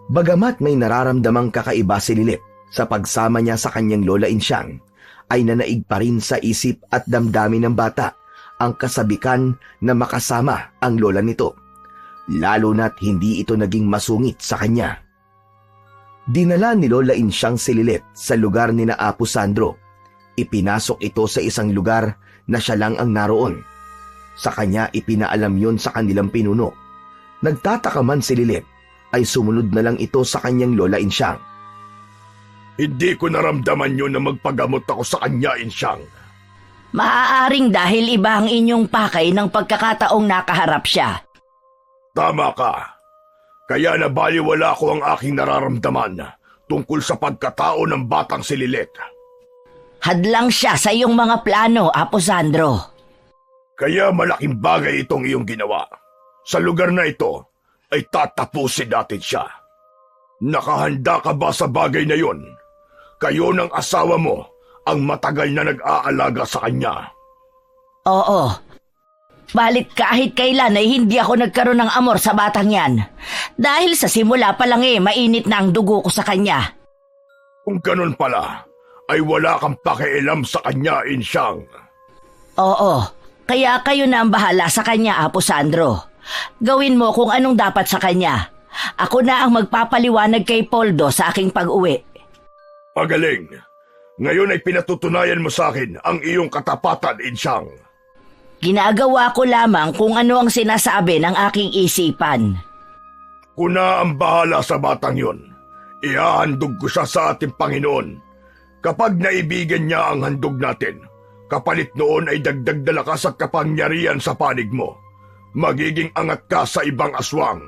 Bagamat may nararamdamang kakaiba si Lilith sa pagsama niya sa kanyang Lola Insyang, ay nanaig pa rin sa isip at damdamin ng bata ang kasabikan na makasama ang lola nito, lalo na't hindi ito naging masungit sa kanya. Dinala ni Lola Insyang si Lilith sa lugar ni na Apo Sandro. Ipinasok ito sa isang lugar na siya lang ang naroon. Sa kanya ipinaalam yon sa kanilang pinuno. Nagtataka man si Lilith, ay sumunod na lang ito sa kanyang Lola Insyang. Hindi ko naramdaman yun na magpagamot ako sa kanya, Insyang. Maaaring dahil iba ang inyong pakay ng pagkakataong nakaharap siya. Tama ka. Kaya nabaliwala ko ang aking nararamdaman tungkol sa pagkatao ng batang si Lilith. Hadlang siya sa iyong mga plano, Apo Sandro. Kaya malaking bagay itong iyong ginawa. Sa lugar na ito, ay tatapusin natin siya. Nakahanda ka ba sa bagay na yon? Kayo ng asawa mo ang matagal na nag-aalaga sa kanya. Oo. Balit kahit kailan ay hindi ako nagkaroon ng amor sa batang yan. Dahil sa simula pa lang mainit na ang dugo ko sa kanya. Kung ganun pala, ay wala kang pakialam sa kanya, Insyang. Oo. Kaya kayo na ang bahala sa kanya, Apo Sandro. Gawin mo kung anong dapat sa kanya. Ako na ang magpapaliwanag kay Poldo sa aking pag-uwi. Magaling. Ngayon ay pinatutunayan mo sa akin ang iyong katapatan, Insyang. Ginagawa ko lamang kung ano ang sinasabi ng aking isipan. Kuna ang bahala sa batang yon. Ihahandog ko siya sa ating Panginoon. Kapag naibigan niya ang handog natin, kapalit noon ay dagdag na lakas at kapangyarihan sa panig mo. Magiging angat ka sa ibang aswang.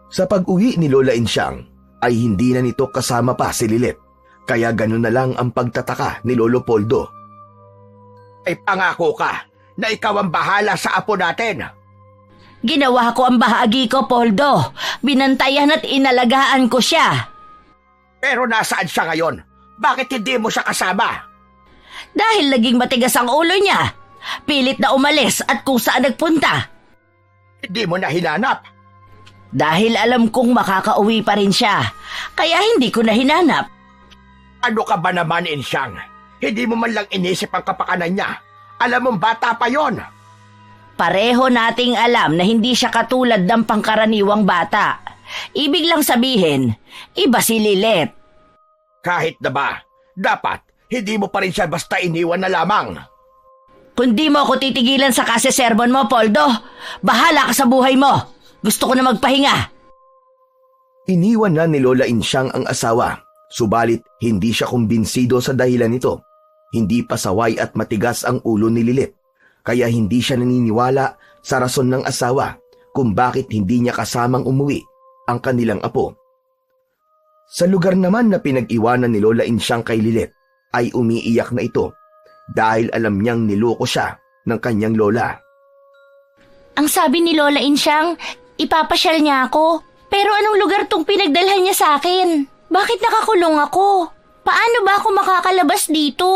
Sa pag-uwi ni Lola Insyang, ay hindi na nito kasama pa si Lilith, kaya ganun na lang ang pagtataka ni Lolo Poldo. Ay pangako ka na ikaw ang bahala sa apo natin. Ginawa ko ang bahagi ko, Poldo. Binantayan at inalagaan ko siya. Pero nasaan siya ngayon? Bakit hindi mo siya kasama? Dahil naging matigas ang ulo niya. Pilit na umalis at kung saan nagpunta. Hindi mo na hinanap. Dahil alam kong makakauwi pa rin siya. Kaya hindi ko na hinanap. Ano ka ba naman, Insyang? Hindi mo man lang inisip ang kapakanan niya. Alam mong bata pa yon. Pareho nating alam na hindi siya katulad ng pangkaraniwang bata. Ibig lang sabihin, iba si Lilith. Kahit na ba, dapat hindi mo pa rin siya basta iniwan na lamang. Kung di mo ako titigilan sa kasesermon mo, Poldo, bahala ka sa buhay mo. Gusto ko na magpahinga. Iniwan na ni Lola Insyang ang asawa, subalit hindi siya kumbinsido sa dahilan nito. Hindi pasaway at matigas ang ulo ni Lilith, kaya hindi siya naniniwala sa rason ng asawa kung bakit hindi niya kasamang umuwi ang kanilang apo. Sa lugar naman na pinag-iwanan ni Lola Insyang kay Lilith, ay umiiyak na ito dahil alam niyang niloko siya ng kanyang lola. Ang sabi ni Lola Insyang, ipapasyal niya ako. Pero anong lugar tong pinagdalhan niya sa akin? Bakit nakakulong ako? Paano ba ako makakalabas dito?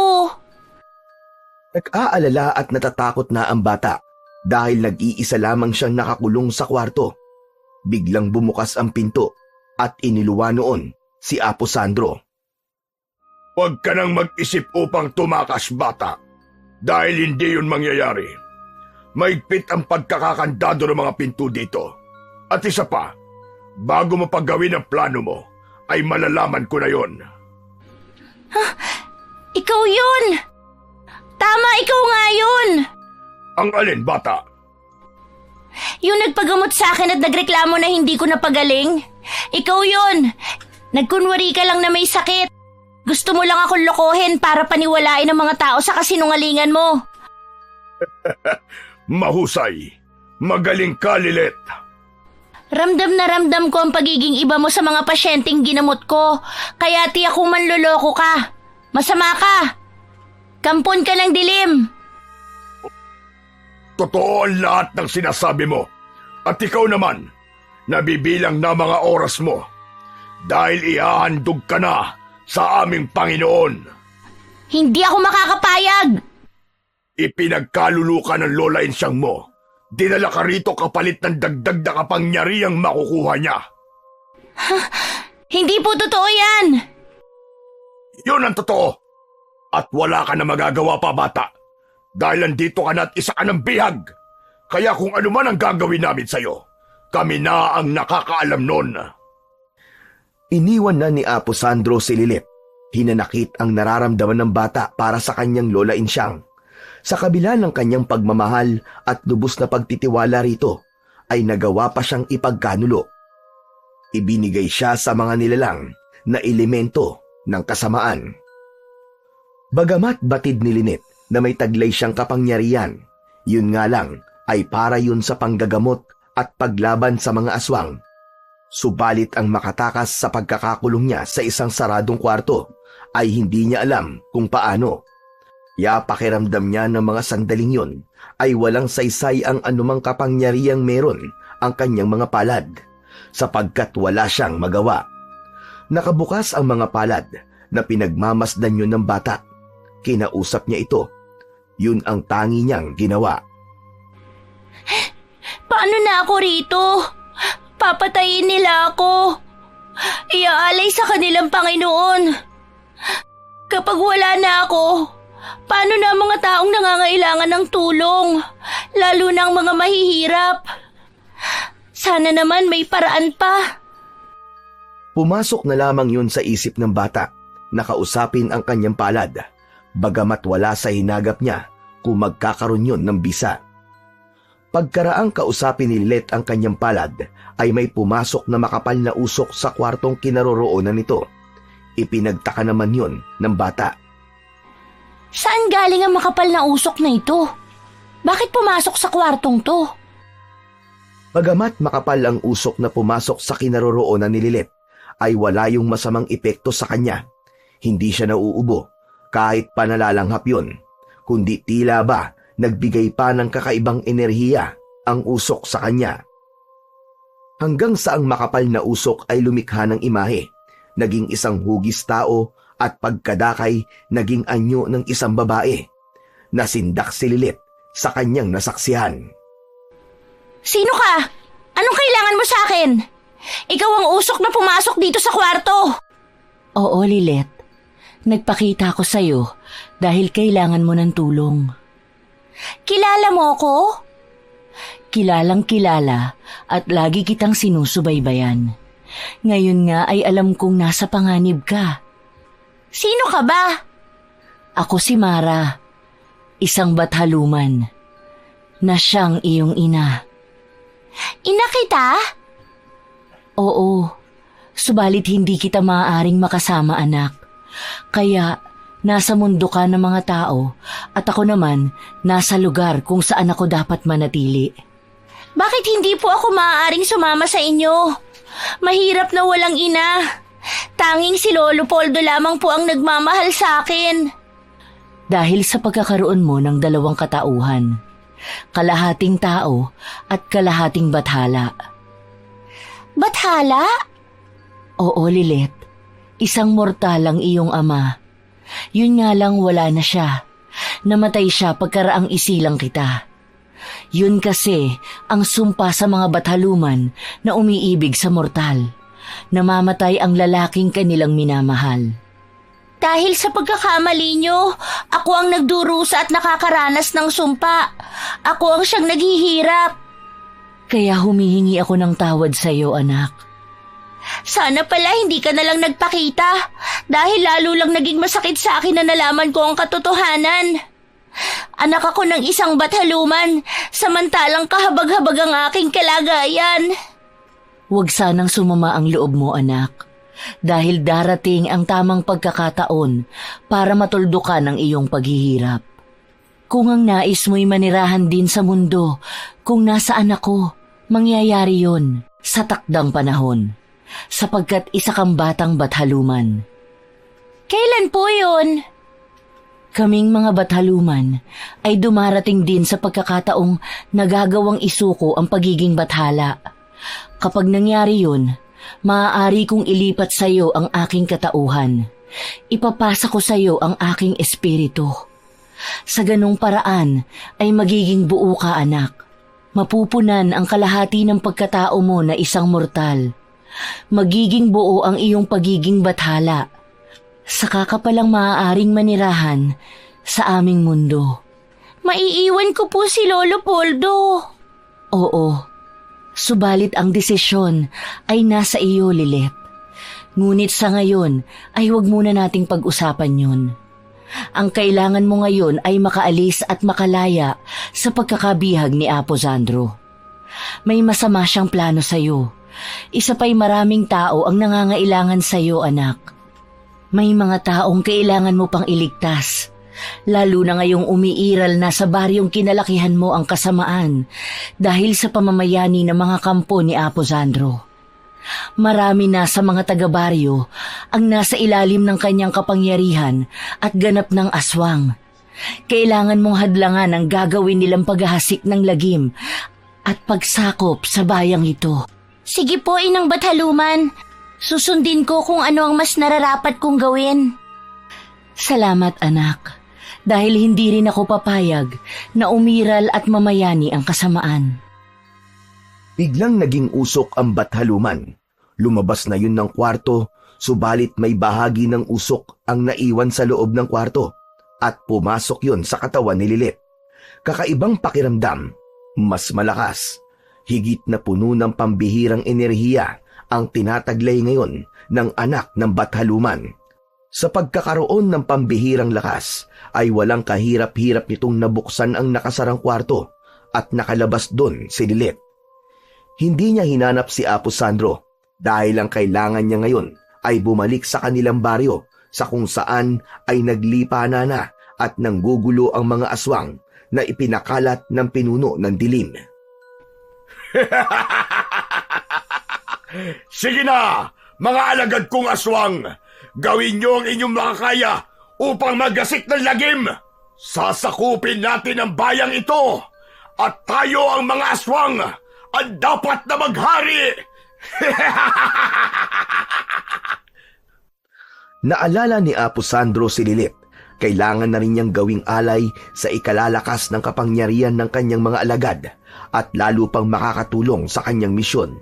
Nag-aalala at natatakot na ang bata dahil nag-iisa lamang siyang nakakulong sa kwarto. Biglang bumukas ang pinto at iniluwa noon si Apo Sandro. Huwag ka nang mag-isip upang tumakas, bata. Dahil hindi yun mangyayari. Maigpit ang pagkakakandado ng mga pinto dito. At isa pa, bago mo paggawin ang plano mo, ay malalaman ko na yon. Ikaw yun! Tama, ikaw nga yun! Ang alin, bata? Yung nagpagamot sa akin at nagreklamo na hindi ko napagaling? Ikaw yun. Nagkunwari ka lang na may sakit. Gusto mo lang akong lokohin para paniwalain ng mga tao sa kasinungalingan mo. Mahusay. Magaling ka, Lilet. Ramdam na ramdam ko ang pagiging iba mo sa mga pasyenteng ginamot ko. Kaya tiyak kong manloloko ka. Masama ka. Kampon ka ng dilim. Totoo ang lahat ng sinasabi mo. At ikaw naman, nabibilang na mga oras mo. Dahil ihahandog ka na sa aming Panginoon. Hindi ako makakapayag. Ipinagkalulu ka ng Lola Insyang mo. Dinala ka rito kapalit ng dagdag na kapangyarihang makukuha niya. Hindi po totoo yan. Yun ang totoo. At wala ka na magagawa pa, bata. Dahil nandito ka na at isa ka ng bihag. Kaya kung ano man ang gagawin namin sa'yo, kami na ang nakakaalam nun. Iniwan na ni Apo Sandro si Lilet. Hinanakit ang nararamdaman ng bata para sa kanyang Lola Insyang. Sa kabila ng kanyang pagmamahal at lubos na pagtitiwala rito, ay nagawa pa siyang ipagkanulo. Ibinigay siya sa mga nilalang na elemento ng kasamaan. Bagamat batid ni Linet na may taglay siyang kapangyarihan, yun nga lang ay para yun sa panggagamot at paglaban sa mga aswang. Subalit ang makatakas sa pagkakakulong niya sa isang saradong kwarto ay hindi niya alam kung paano. Kaya pakiramdam niya ng mga sandaling yun ay walang saysay ang anumang kapangyarihang meron ang kanyang mga palad, sapagkat wala siyang magawa. Nakabukas ang mga palad na pinagmamasdan yun ng bata. Kinausap niya ito. Yun ang tangi niyang ginawa. Paano na ako rito? Papatayin nila ako. Iaalay sa kanilang Panginoon. Kapag wala na ako, paano na ang mga taong nangangailangan ng tulong? Lalo na ang mga mahihirap. Sana naman may paraan pa. Pumasok na lamang yun sa isip ng bata na kausapin ang kanyang palad, bagamat wala sa hinagap niya kung magkakaroon yun ng bisa. Pagkaraang kausapin ni Lilet ang kanyang palad, ay may pumasok na makapal na usok sa kwartong kinaroroonan nito. Ipinagtaka naman yun ng bata. Saan galing ang makapal na usok na ito? Bakit pumasok sa kwartong to? Bagamat makapal ang usok na pumasok sa kinaroroonan ni Lilet, ay wala yung masamang epekto sa kanya. Hindi siya nauubo, kahit panalalanghap yun, kundi tila ba nagbigay pa ng kakaibang enerhiya ang usok sa kanya. Hanggang sa ang makapal na usok ay lumikha ng imahe, naging isang hugis tao at pagkadakay naging anyo ng isang babae. Nasindak si Lilet sa kanyang nasaksihan. Sino ka? Anong kailangan mo sa akin? Ikaw ang usok na pumasok dito sa kwarto. Oo, Lilet. Nagpakita ko sa'yo dahil kailangan mo ng tulong. Kilala mo ko? Kilalang kilala at lagi kitang sinusubaybayan. Ngayon nga ay alam kong nasa panganib ka. Sino ka ba? Ako si Mara, isang bathaluman, na siyang iyong ina. Ina kita? Oo, subalit hindi kita maaaring makasama, anak. Kaya nasa mundo ka ng mga tao at ako naman nasa lugar kung saan ako dapat manatili. Bakit hindi po ako maaaring sumama sa inyo? Mahirap na walang ina. Tanging si Lolo Poldo lamang po ang nagmamahal sa akin. Dahil sa pagkakaroon mo ng dalawang katauhan, kalahating tao at kalahating bathala. Bathala? Oo, Lilet. Isang mortal ang iyong ama. Yun nga lang wala na siya. Namatay siya pagkaraang isilang kita. Yun kasi ang sumpa sa mga bathaluman na umiibig sa mortal. Namamatay ang lalaking kanilang minamahal. Dahil sa pagkakamali nyo, ako ang nagdurusa at nakakaranas ng sumpa. Ako ang siyang naghihirap. Kaya humihingi ako ng tawad sa iyo, anak. Sana pala hindi ka na lang nagpakita dahil lalo lang naging masakit sa akin na nalaman ko ang katotohanan. Anak ako ng isang bathaluman, samantalang kahabag-habag ang aking kalagayan. Huwag sanang sumama ang loob mo, anak. Dahil darating ang tamang pagkakataon para matuldukan ang iyong paghihirap. Kung ang nais mo'y manirahan din sa mundo, kung nasaan ako, mangyayari yon sa takdang panahon, sapagkat isa kang batang bathaluman. Kailan po yun? Kaming mga bathaluman ay dumarating din sa pagkakataong nagagawang isuko ang pagiging bathala. Kapag nangyari yun, maaari kong ilipat sa iyo ang aking katauhan. Ipapasa ko sa iyo ang aking espiritu. Sa ganung paraan ay magiging buo ka, anak. Mapupunan ang kalahati ng pagkatao mo na isang mortal. Magiging buo ang iyong pagiging bathala. Saka ka palang maaaring manirahan sa aming mundo. Maiiwan ko po si Lolo Poldo. Oo. Subalit ang desisyon ay nasa iyo, Lilet. Ngunit sa ngayon ay huwag muna nating pag-usapan yun. Ang kailangan mo ngayon ay makaalis at makalaya sa pagkakabihag ni Apo Sandro. May masama siyang plano sa iyo. Isa pa'y maraming tao ang nangangailangan sa iyo, anak. May mga taong kailangan mo pang iligtas. Lalo na ngayong umiiral na sa baryong kinalakihan mo ang kasamaan dahil sa pamamayani ng mga kampo ni Apo Sandro. Marami na sa mga taga-baryo ang nasa ilalim ng kanyang kapangyarihan at ganap ng aswang. Kailangan mong hadlangan ang gagawin nilang paghahasik ng lagim at pagsakop sa bayang ito. Sige po, Inang Bathaluman. Susundin ko kung ano ang mas nararapat kong gawin. Salamat, anak. Dahil hindi rin ako papayag na umiral at mamayani ang kasamaan. Biglang naging usok ang bathaluman. Lumabas na yun ng kwarto, subalit may bahagi ng usok ang naiwan sa loob ng kwarto at pumasok yun sa katawan ni Lilet. Kakaibang pakiramdam, mas malakas, higit na puno ng pambihirang enerhiya ang tinataglay ngayon ng anak ng bathaluman. Sa pagkakaroon ng pambihirang lakas ay walang kahirap-hirap nitong nabuksan ang nakasarang kwarto at nakalabas doon si Lilet. Hindi niya hinanap si Apo Sandro dahil ang kailangan niya ngayon ay bumalik sa kanilang baryo sa kung saan ay naglipana na at nanggugulo ang mga aswang na ipinakalat ng pinuno ng dilim. Sige na, mga alagad kong aswang! Gawin niyo ang inyong makakaya upang magasik ng lagim! Sasakupin natin ang bayang ito! At tayo ang mga aswang ang dapat na maghari! Naalala ni Apo Sandro si Lilet. Kailangan na rin niyang gawing alay sa ikalalakas ng kapangyarihan ng kanyang mga alagad at lalo pang makakatulong sa kanyang misyon.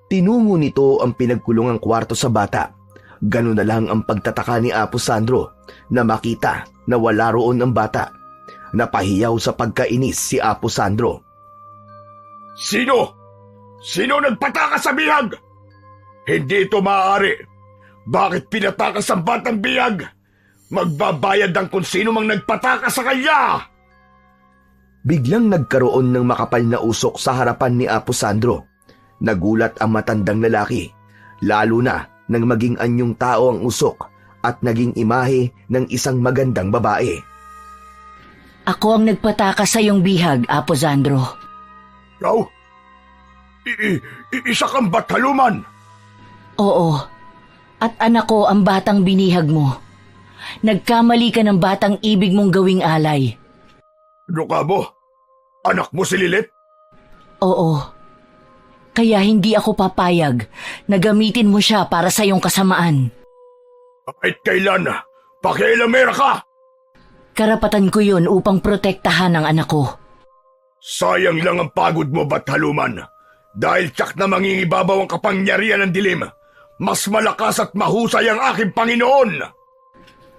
Tinungo nito ang pinagkulungang kwarto sa bata. Ganun na lang ang pagtataka ni Apo Sandro na makita na wala roon ang bata. Napahiyaw sa pagkainis si Apo Sandro. Sino? Sino nagpatakas sa bihag? Hindi ito maaari. Bakit pinatakas ang batang bihag? Magbabayad ang kung sino mang nagpatakas sa kanya! Biglang nagkaroon ng makapal na usok sa harapan ni Apo Sandro. Nagulat ang matandang lalaki, lalo na nang maging anyong tao ang usok at naging imahe ng isang magandang babae. Ako ang nagpatakas sa iyong bihag, Apo Sandro. Ikaw? Isa kang bathaluman? Oo. At anak ko ang batang binihag mo. Nagkamali ka ng batang ibig mong gawing alay. Ano ka mo? Anak mo si Lilet? Oo. Kaya hindi ako papayag na gamitin mo siya para sa iyong kasamaan. Kahit kailan, pakialamera ka! Karapatan ko yun upang protektahan ang anak ko. Sayang lang ang pagod mo, bathaluman. Dahil tsak na mangingibabaw ang kapangyarihan ng dilim, mas malakas at mahusay ang aking Panginoon!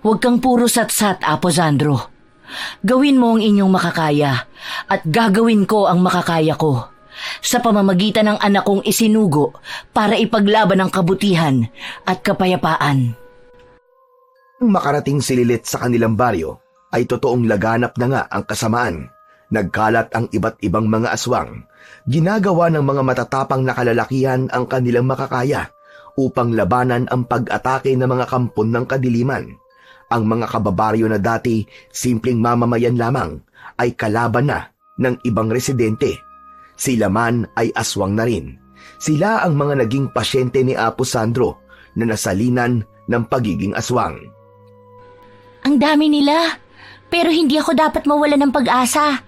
Huwag kang puro satsat, Apo Sandro. Gawin mo ang inyong makakaya at gagawin ko ang makakaya ko sa pamamagitan ng anak kong isinugo para ipaglaban ang kabutihan at kapayapaan. Nang makarating si Lilet sa kanilang baryo, ay totoong laganap na nga ang kasamaan. Nagkalat ang iba't ibang mga aswang. Ginagawa ng mga matatapang na kalalakihan ang kanilang makakaya upang labanan ang pag-atake ng mga kampon ng kadiliman. Ang mga kababaryo na dati simpleng mamamayan lamang ay kalaban na ng ibang residente. Sila man ay aswang na rin. Sila ang mga naging pasyente ni Apo Sandro na nasalinan ng pagiging aswang. Ang dami nila, pero hindi ako dapat mawala ng pag-asa.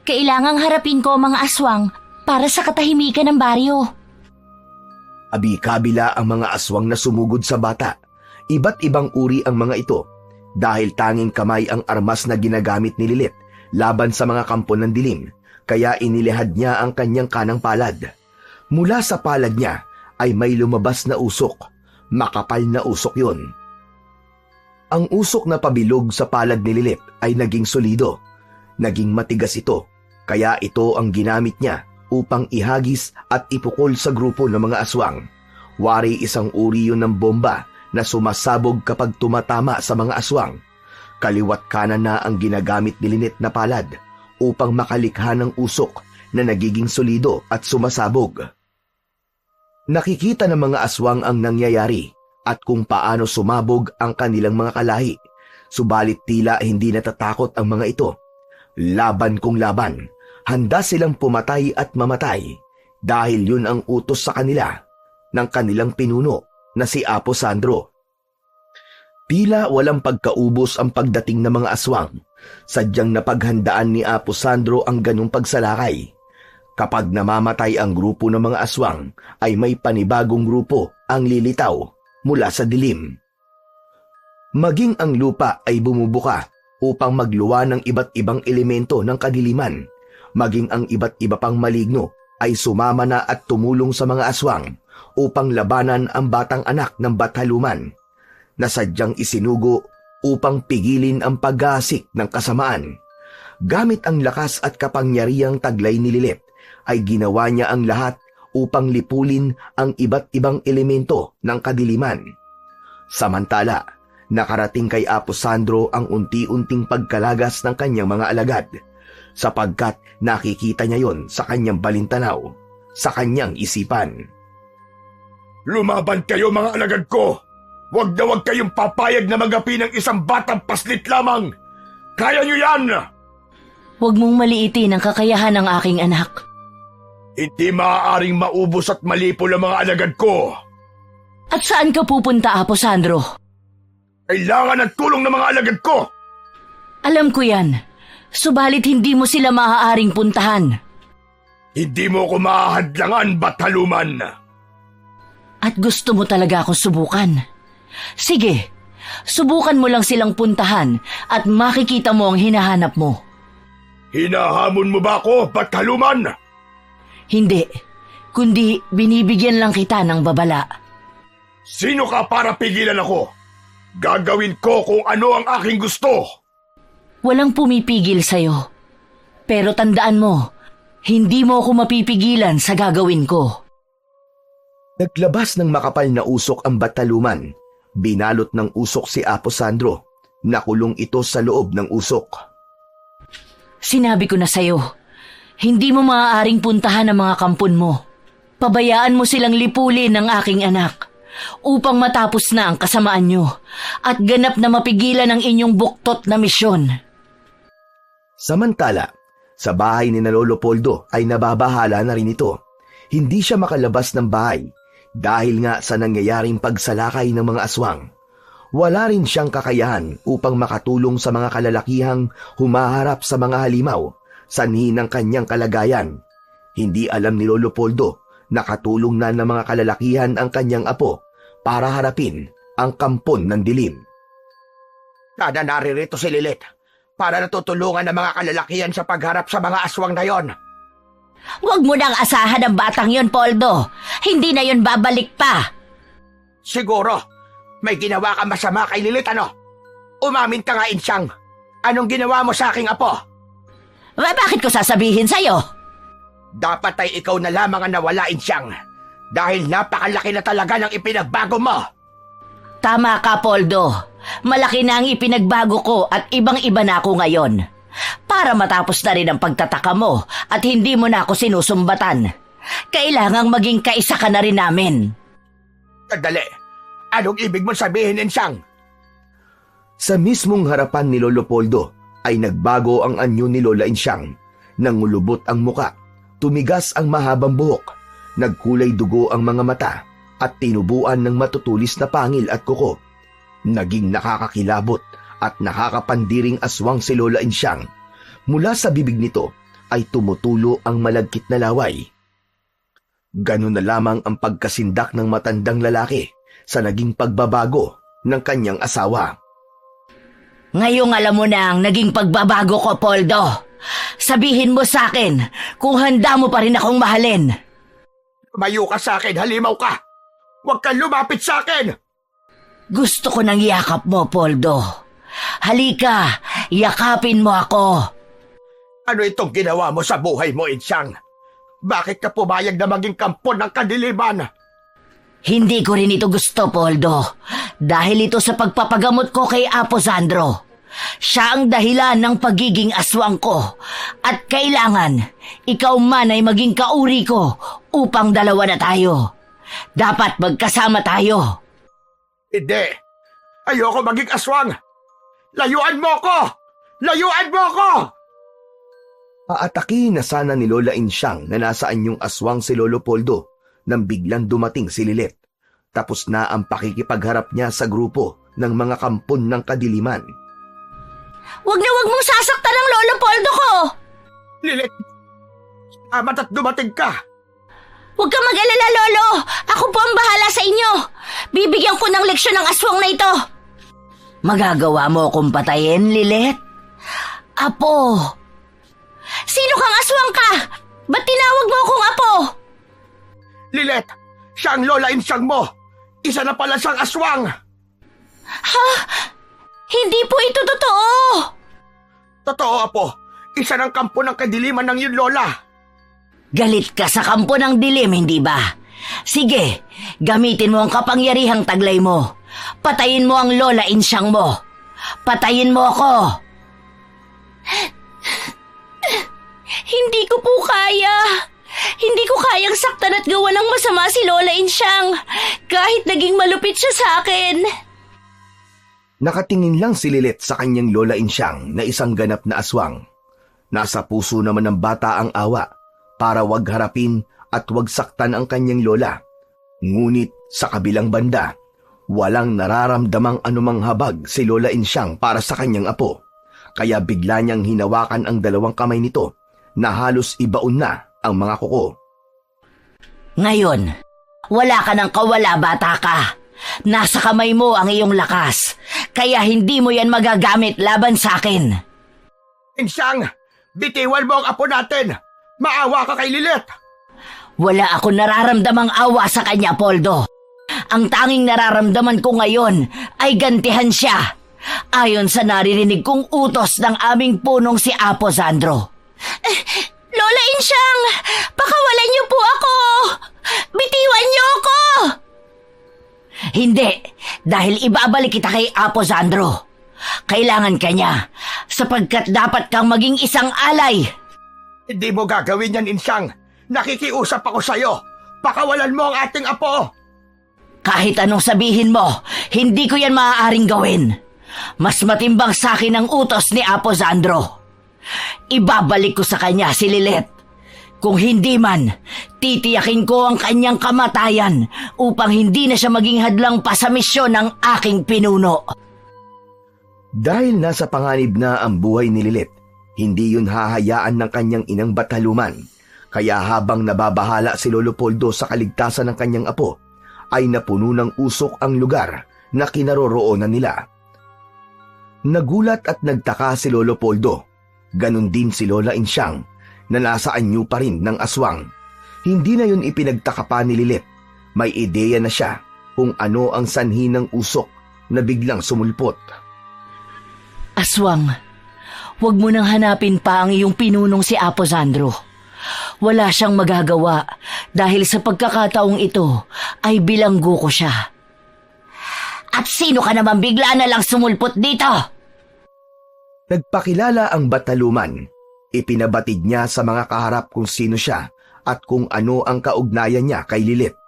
Kailangang harapin ko ang mga aswang para sa katahimikan ng baryo. Abi-kabila ang mga aswang na sumugod sa bata. Iba't ibang uri ang mga ito dahil tanging kamay ang armas na ginagamit ni Lilith laban sa mga kampo ng dilim, kaya inilihad niya ang kanyang kanang palad. Mula sa palad niya ay may lumabas na usok. Makapal na usok yun. Ang usok na pabilog sa palad ni Lilith ay naging solido. Naging matigas ito, kaya ito ang ginamit niya upang ihagis at ipukol sa grupo ng mga aswang. Wari isang uri yun ng bomba na sumasabog kapag tumatama sa mga aswang. Kaliwat kanan na ang ginagamit ni Lilith na palad upang makalikha ng usok na nagiging solido at sumasabog. Nakikita ng mga aswang ang nangyayari at kung paano sumabog ang kanilang mga kalahi. Subalit tila hindi natatakot ang mga ito. Laban kung laban, handa silang pumatay at mamatay dahil yun ang utos sa kanila ng kanilang pinuno na si Apo Sandro. Tila walang pagkaubos ang pagdating ng mga aswang. Sadyang napaghandaan ni Apo Sandro ang ganong pagsalakay. Kapag namamatay ang grupo ng mga aswang, ay may panibagong grupo ang lilitaw mula sa dilim. Maging ang lupa ay bumubuka upang magluwa ng iba't ibang elemento ng kadiliman. Maging ang iba't iba pang maligno ay sumama na at tumulong sa mga aswang upang labanan ang batang anak ng Bathaluman na sadyang isinugo upang pigilin ang pag-aasik ng kasamaan. Gamit ang lakas at kapangyarihang taglay ni Lilith, ay ginawa niya ang lahat upang lipulin ang iba't ibang elemento ng kadiliman. Samantala, nakarating kay Apo Sandro ang unti-unting pagkalagas ng kanyang mga alagad, sapagkat nakikita niya yon sa kanyang balintanaw, sa kanyang isipan. Lumaban kayo mga alagad ko! Huwag na huwag kayong papayag na magapi ng isang batang paslit lamang! Kaya niyo yan! Huwag mong maliitin ang kakayahan ng aking anak. Hindi maaaring maubos at malipol ang mga alagad ko! At saan ka pupunta, Apo Sandro? Kailangan ng tulong ng mga alagad ko! Alam ko yan. Subalit hindi mo sila maaaring puntahan. Hindi mo ko mahahadlangan, Bathaluman! At gusto mo talaga akong subukan. Sige, subukan mo lang silang puntahan at makikita mo ang hinahanap mo. Hinahamon mo ba ako, Bathaluman? Hindi, kundi binibigyan lang kita ng babala. Sino ka para pigilan ako? Gagawin ko kung ano ang aking gusto. Walang pumipigil sa'yo. Pero tandaan mo, hindi mo ako mapipigilan sa gagawin ko. Naglabas ng makapal na usok ang Bathaluman. Binalot ng usok si Apo Sandro. Nakulong ito sa loob ng usok. Sinabi ko na sa'yo, hindi mo maaaring puntahan ang mga kampon mo. Pabayaan mo silang lipulin ng aking anak upang matapos na ang kasamaan nyo at ganap na mapigilan ang inyong buktot na misyon. Samantala, sa bahay ni Lolo Poldo ay nababahala na rin ito. Hindi siya makalabas ng bahay dahil nga sa nangyayaring pagsalakay ng mga aswang. Wala rin siyang kakayahan upang makatulong sa mga kalalakihang humaharap sa mga halimaw, sanhi ng kanyang kalagayan. Hindi alam ni Lolo Poldo na katulong na ng mga kalalakihan ang kanyang apo para harapin ang kampon ng dilim. Sana naririto si Lilith para natutulungan ng mga kalalakihan sa pagharap sa mga aswang na yon. Huwag mo nang asahan ang batang yon, Poldo. Hindi na yon babalik pa. Siguro, may ginawa ka masama kay Lilith, ano? Umamin ka nga, Insyang. Anong ginawa mo sa aking apo? Bakit ko sasabihin sa'yo? Dapat ay ikaw na lamang ang nawala, Insyang. Dahil napakalaki na talaga ng ipinagbago mo. Tama ka, Poldo. malaki na ang ipinagbago ko at ibang-iba na ako ngayon. Para matapos na rin ang pagtataka mo at hindi mo na ako sinusumbatan, kailangang maging kaisa ka na rin namin. Sandali, anong ibig mong sabihin, Insyang? Sa mismong harapan ni Lolo Poldo ay nagbago ang anyo ni Lola Insyang. Nangulubot ang muka, tumigas ang mahabang buhok, nagkulay dugo ang mga mata at tinubuan ng matutulis na pangil at kuko. Naging nakakakilabot at nakakapandiring aswang si Lola Insyang. Mula sa bibig nito ay tumutulo ang malagkit na laway. Ganun na lamang ang pagkasindak ng matandang lalaki sa naging pagbabago ng kanyang asawa. Ngayong alam mo na ang naging pagbabago ko, Poldo. Sabihin mo sa akin kung handa mo pa rin akong mahalin. Lumayo ka sa akin, halimaw ka! Huwag kang lumapit sa akin! Gusto ko ng yakap mo, Poldo. Halika, yakapin mo ako. Ano itong ginawa mo sa buhay mo, Insyang? Bakit ka pumayag na maging kampo ng kadiliman? Hindi ko rin ito gusto, Poldo. Dahil ito sa pagpapagamot ko kay Apo Sandro. Siya ang dahilan ng pagiging aswang ko. At kailangan, ikaw man ay maging kauri ko upang dalawa na tayo. Dapat magkasama tayo. Hindi. Ayoko maging aswang. Layuan mo ko! Layuan mo ko! Aatakihin na sana ni Lola Insyang na nasaan yung aswang si Lolo Poldo nang biglang dumating si Lilet. Tapos na ang pakikipagharap niya sa grupo ng mga kampon ng kadiliman. Wag mong sasaktan ang Lolo Poldo ko! Lilit! Amat at dumating ka! Huwag kang mag-alala, Lolo! Ako po ang bahala sa inyo! Bibigyan ko ng leksyon ng aswang na ito! Magagawa mo akong patayin, Lilet? Apo! Sino kang aswang ka? Ba't tinawag mo akong apo? Lilet! Siya ang Lola Insyang mo! Isa na pala siyang aswang! Ha? Hindi po ito totoo! Totoo, Apo. Isa ng kampo ng kadiliman ng iyong Lola. Galit ka sa kampo ng dilim, hindi ba? Sige, gamitin mo ang kapangyarihang taglay mo. Patayin mo ang Lola Insyang mo. Patayin mo ako. Hindi ko po kaya. Hindi ko kayang saktan at gawa ng masama si Lola Insyang. Kahit naging malupit siya sa akin. Nakatingin lang si Lilet sa kanyang Lola Insyang na isang ganap na aswang. Nasa puso naman ng bata ang awa para wag harapin at wag saktan ang kanyang lola. Ngunit sa kabilang banda, walang nararamdamang anumang habag si Lola Insyang para sa kanyang apo. Kaya bigla niyang hinawakan ang dalawang kamay nito na halos ibaon na ang mga kuko. Ngayon, wala ka ng kawala, bata ka. Nasa kamay mo ang iyong lakas, kaya hindi mo yan magagamit laban sa akin. Insyang, bitiwan mo ang apo natin. Maawa ka kay Lilet. Wala ako nararamdamang awa sa kanya, Poldo. Ang tanging nararamdaman ko ngayon ay gantihan siya. Ayon sa naririnig kong utos ng aming punong si Apo Sandro. Lola Insyang, pakawalan niyo po ako! Bitiwan niyo ako! Hindi, dahil ibabalik kita kay Apo Sandro. Kailangan ka niya, sapagkat dapat kang maging isang alay. Hindi mo gagawin yan, Insyang. Nakikiusap ako sa'yo. Pakawalan mo ang ating apo. Kahit anong sabihin mo, hindi ko yan maaaring gawin. Mas matimbang sa akin ang utos ni Apo Sandro. Ibabalik ko sa kanya si Lilet. Kung hindi man, titiyakin ko ang kanyang kamatayan upang hindi na siya maging hadlang pa sa misyon ng aking pinuno. Dahil nasa panganib na ang buhay ni Lilet, hindi yun hahayaan ng kanyang inang Bataluman. Kaya habang nababahala si Lolo Poldo sa kaligtasan ng kanyang apo, ay napuno ng usok ang lugar na kinaroroonan nila. Nagulat at nagtaka si Lolo Poldo. Ganon din si Lola Insyang na nasa anyo pa rin ng aswang. Hindi na yun ipinagtaka pa ni Lilet. May ideya na siya kung ano ang sanhi ng usok na biglang sumulpot. Aswang, huwag mo nang hanapin pa ang iyong pinunong si Apo Sandro. Wala siyang magagawa dahil sa pagkakataong ito ay bilanggo ko siya. At sino ka naman bigla na lang sumulpot dito? Nagpakilala ang Bataluman. Ipinabatid niya sa mga kaharap kung sino siya at kung ano ang kaugnayan niya kay Lilith.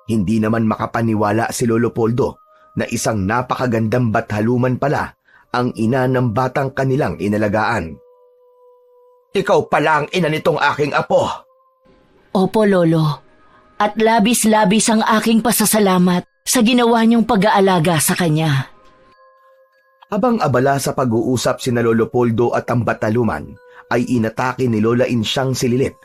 Hindi naman makapaniwala si Lolo Poldo na isang napakagandang Bataluman pala ang ina ng batang kanilang inalagaan. Ikaw pala ang ina nitong aking apo. Opo, Lolo. At labis-labis ang aking pasasalamat sa ginawa niyong pag-aalaga sa kanya. Habang abala sa pag-uusap sina Lolo Poldo at ang Bataluman, ay inatake ni Lola Insyang si Lilith.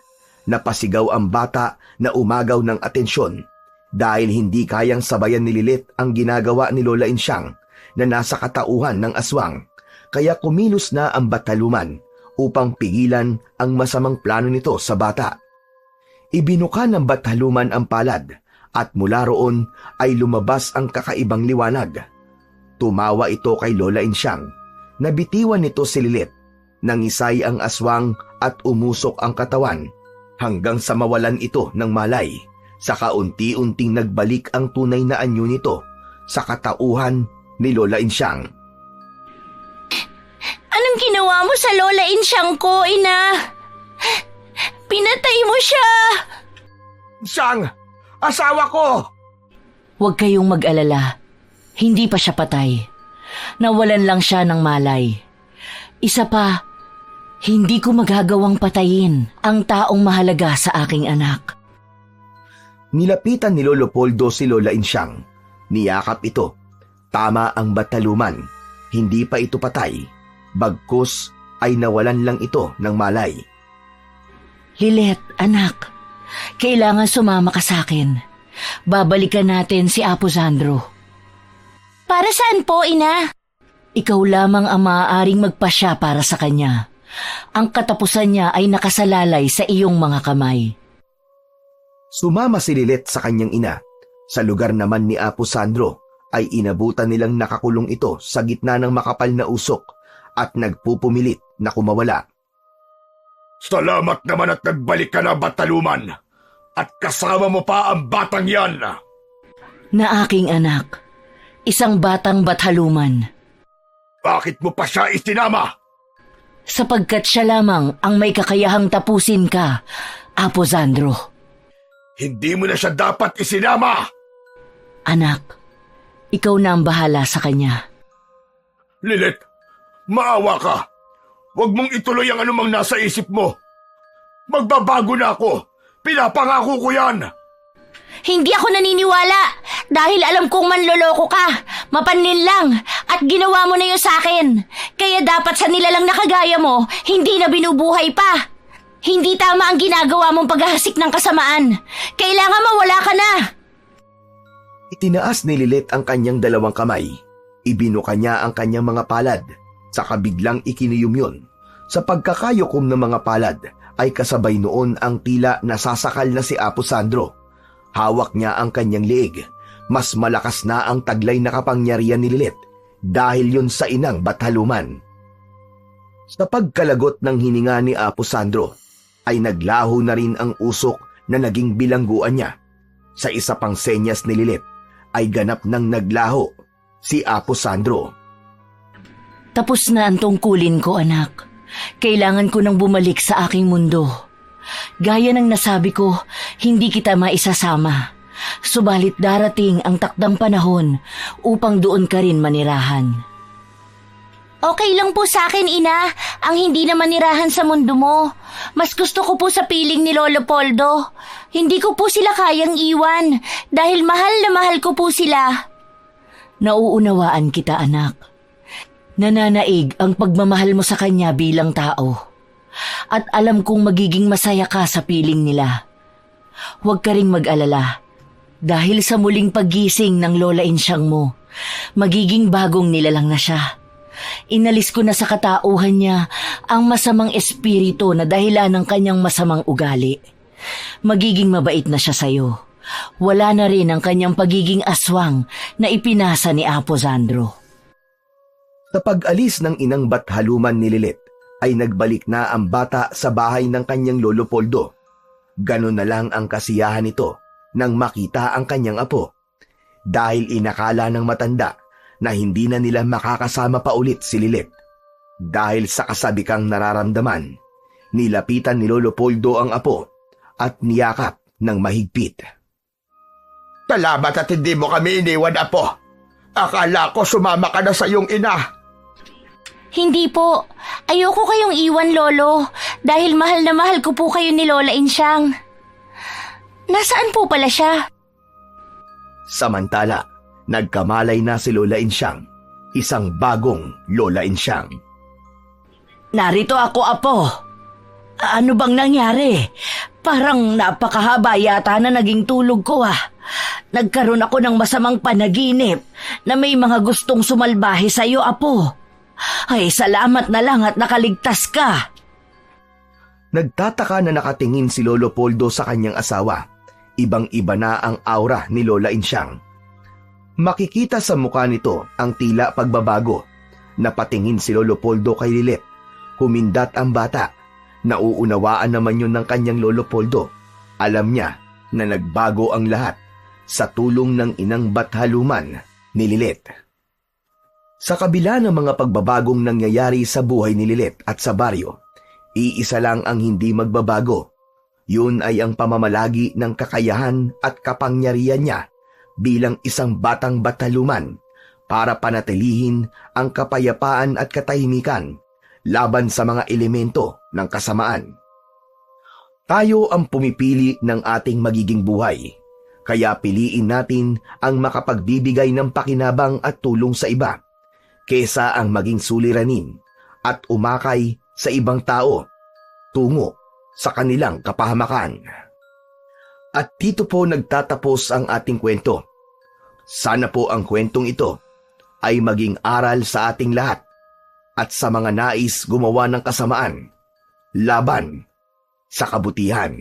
Napasigaw ang bata na umagaw ng atensyon dahil hindi kayang sabayan ni Lilith ang ginagawa ni Lola Insyang na nasa katauhan ng aswang. Kaya kumilos na ang Bataluman upang pigilan ang masamang plano nito sa bata. Ibinuka ng Bataluman ang palad at mula roon ay lumabas ang kakaibang liwanag. Tumawa ito kay Lola Insyang. Nabitiwan nito si Lilith. Nangisay ang aswang at umusok ang katawan hanggang sa mawalan ito ng malay. Saka unti-unting nagbalik ang tunay na anyo nito sa katauhan ni Lola Insyang. Anong ginawa mo sa Lola Insyang ko, Ina? Pinatay mo siya! Insyang! Asawa ko! Huwag kayong mag-alala. Hindi pa siya patay. Nawalan lang siya ng malay. Isa pa, hindi ko magagawang patayin ang taong mahalaga sa aking anak. Nilapitan ni Lolo Poldo si Lola Insyang. Niyakap ito. Tama ang Bataluman. Hindi pa ito patay. Bagkus ay nawalan lang ito ng malay. Lilith, anak, kailangan sumama ka sa akin. Babalikan natin si Apo Sandro. Para saan po, Ina? Ikaw lamang ang maaaring magpasya para sa kanya. Ang katapusan niya ay nakasalalay sa iyong mga kamay. Sumama si Lilith sa kanyang ina. Sa lugar naman ni Apo Sandro ay inabutan nilang nakakulong ito sa gitna ng makapal na usok at nagpupumilit na kumawala. Salamat naman at nagbalik ka na, Bataluman. At kasama mo pa ang batang yan. Na aking anak, isang batang Bataluman. Bakit mo pa siya isinama? Sapagkat siya lamang ang may kakayahang tapusin ka, Apo Sandro. Hindi mo na siya dapat isinama. Anak, ikaw na ang bahala sa kanya. Lilith, maawa ka. Huwag mong ituloy ang anumang nasa isip mo. Magbabago na ako. Pinapangako ko yan. Hindi ako naniniwala dahil alam kong manloloko ka, mapanlin lang at ginawa mo na yun sa akin. Kaya dapat sa nilalang na kagaya mo, hindi na binubuhay pa. Hindi tama ang ginagawa mong paghahasik ng kasamaan. Kailangan mawala ka na. Itinaas ni Lilith ang kanyang dalawang kamay. Ibinuka niya ang kanyang mga palad. Saka biglang ikiniyum yun. Sa pagkakayukom ng mga palad ay kasabay noon ang tila nasasakal na si Apo Sandro. Hawak niya ang kanyang leeg. Mas malakas na ang taglay na kapangyarihan ni Lilith dahil yun sa inang Bataluman. Sa pagkalagot ng hininga ni Apo Sandro ay naglaho na rin ang usok na naging bilangguan niya. Sa isa pang senyas ni Lilith ay ganap nang naglaho si Apo Sandro. Tapos na ang tungkulin ko, anak. Kailangan ko nang bumalik sa aking mundo. Gaya ng nasabi ko, hindi kita maisasama. Subalit darating ang takdang panahon upang doon ka rin manirahan. Okay lang po sa akin, Ina, ang hindi na manirahan sa mundo mo. Mas gusto ko po sa piling ni Lolo Poldo. Hindi ko po sila kayang iwan dahil mahal na mahal ko po sila. Nauunawaan kita, anak. Nananaig ang pagmamahal mo sa kanya bilang tao. At alam kong magiging masaya ka sa piling nila. Huwag ka ring mag-alala. Dahil sa muling paggising ng Lola Insyang mo, magiging bagong nilalang na siya. Inalis ko na sa katauhan niya ang masamang espiritu na dahilan ng kanyang masamang ugali. Magiging mabait na siya sa'yo. Wala na rin ang kanyang pagiging aswang na ipinasa ni Apo Sandro. Sa pag-alis ng inang Bataluman ni Lilith, ay nagbalik na ang bata sa bahay ng kanyang Lolo Poldo. Ganon na lang ang kasiyahan nito nang makita ang kanyang apo. dahil inakala ng matanda na hindi na nila makakasama pa ulit si Lilet. Dahil sa kasabikang nararamdaman, nilapitan ni Lolo Poldo ang apo at niyakap ng mahigpit. Salamat at hindi mo kami iniwan, Apo. Akala ko sumama ka na sa iyong ina. Hindi po. Ayoko kayong iwan, Lolo. Dahil mahal na mahal ko po kayo ni Lola Insyang. Nasaan po pala siya? Samantala, nagkamalay na si Lola Insyang, isang bagong Lola Insyang. Narito ako, Apo. Ano bang nangyari? Parang napakahaba yata na naging tulog ko Nagkaroon ako ng masamang panaginip na may mga gustong sumalbahe sa iyo, Apo. Ay, salamat na lang at nakaligtas ka. Nagtataka na nakatingin si Lolo Poldo sa kanyang asawa. Ibang-iba na ang aura ni Lola Insyang. Makikita sa mukha nito ang tila pagbabago. Napatingin si Lolo Poldo kay Lilet. Humindat ang bata. Nauunawaan naman yun ng kanyang Lolo Poldo. Alam niya na nagbago ang lahat sa tulong ng inang Bathaluman ni Lilet. Sa kabila ng mga pagbabagong nangyayari sa buhay ni Lilet at sa baryo, iisa lang ang hindi magbabago. Yun ay ang pamamalagi ng kakayahan at kapangyarihan niya bilang isang batang Bathaluman para panatilihin ang kapayapaan at katahimikan laban sa mga elemento ng kasamaan. Tayo ang pumipili ng ating magiging buhay, kaya piliin natin ang makapagbibigay ng pakinabang at tulong sa iba, kesa ang maging suliranin at umakay sa ibang tao tungo sa kanilang kapahamakan. At dito po nagtatapos ang ating kwento. Sana po ang kwentong ito ay maging aral sa ating lahat at sa mga nais gumawa ng kasamaan laban sa kabutihan.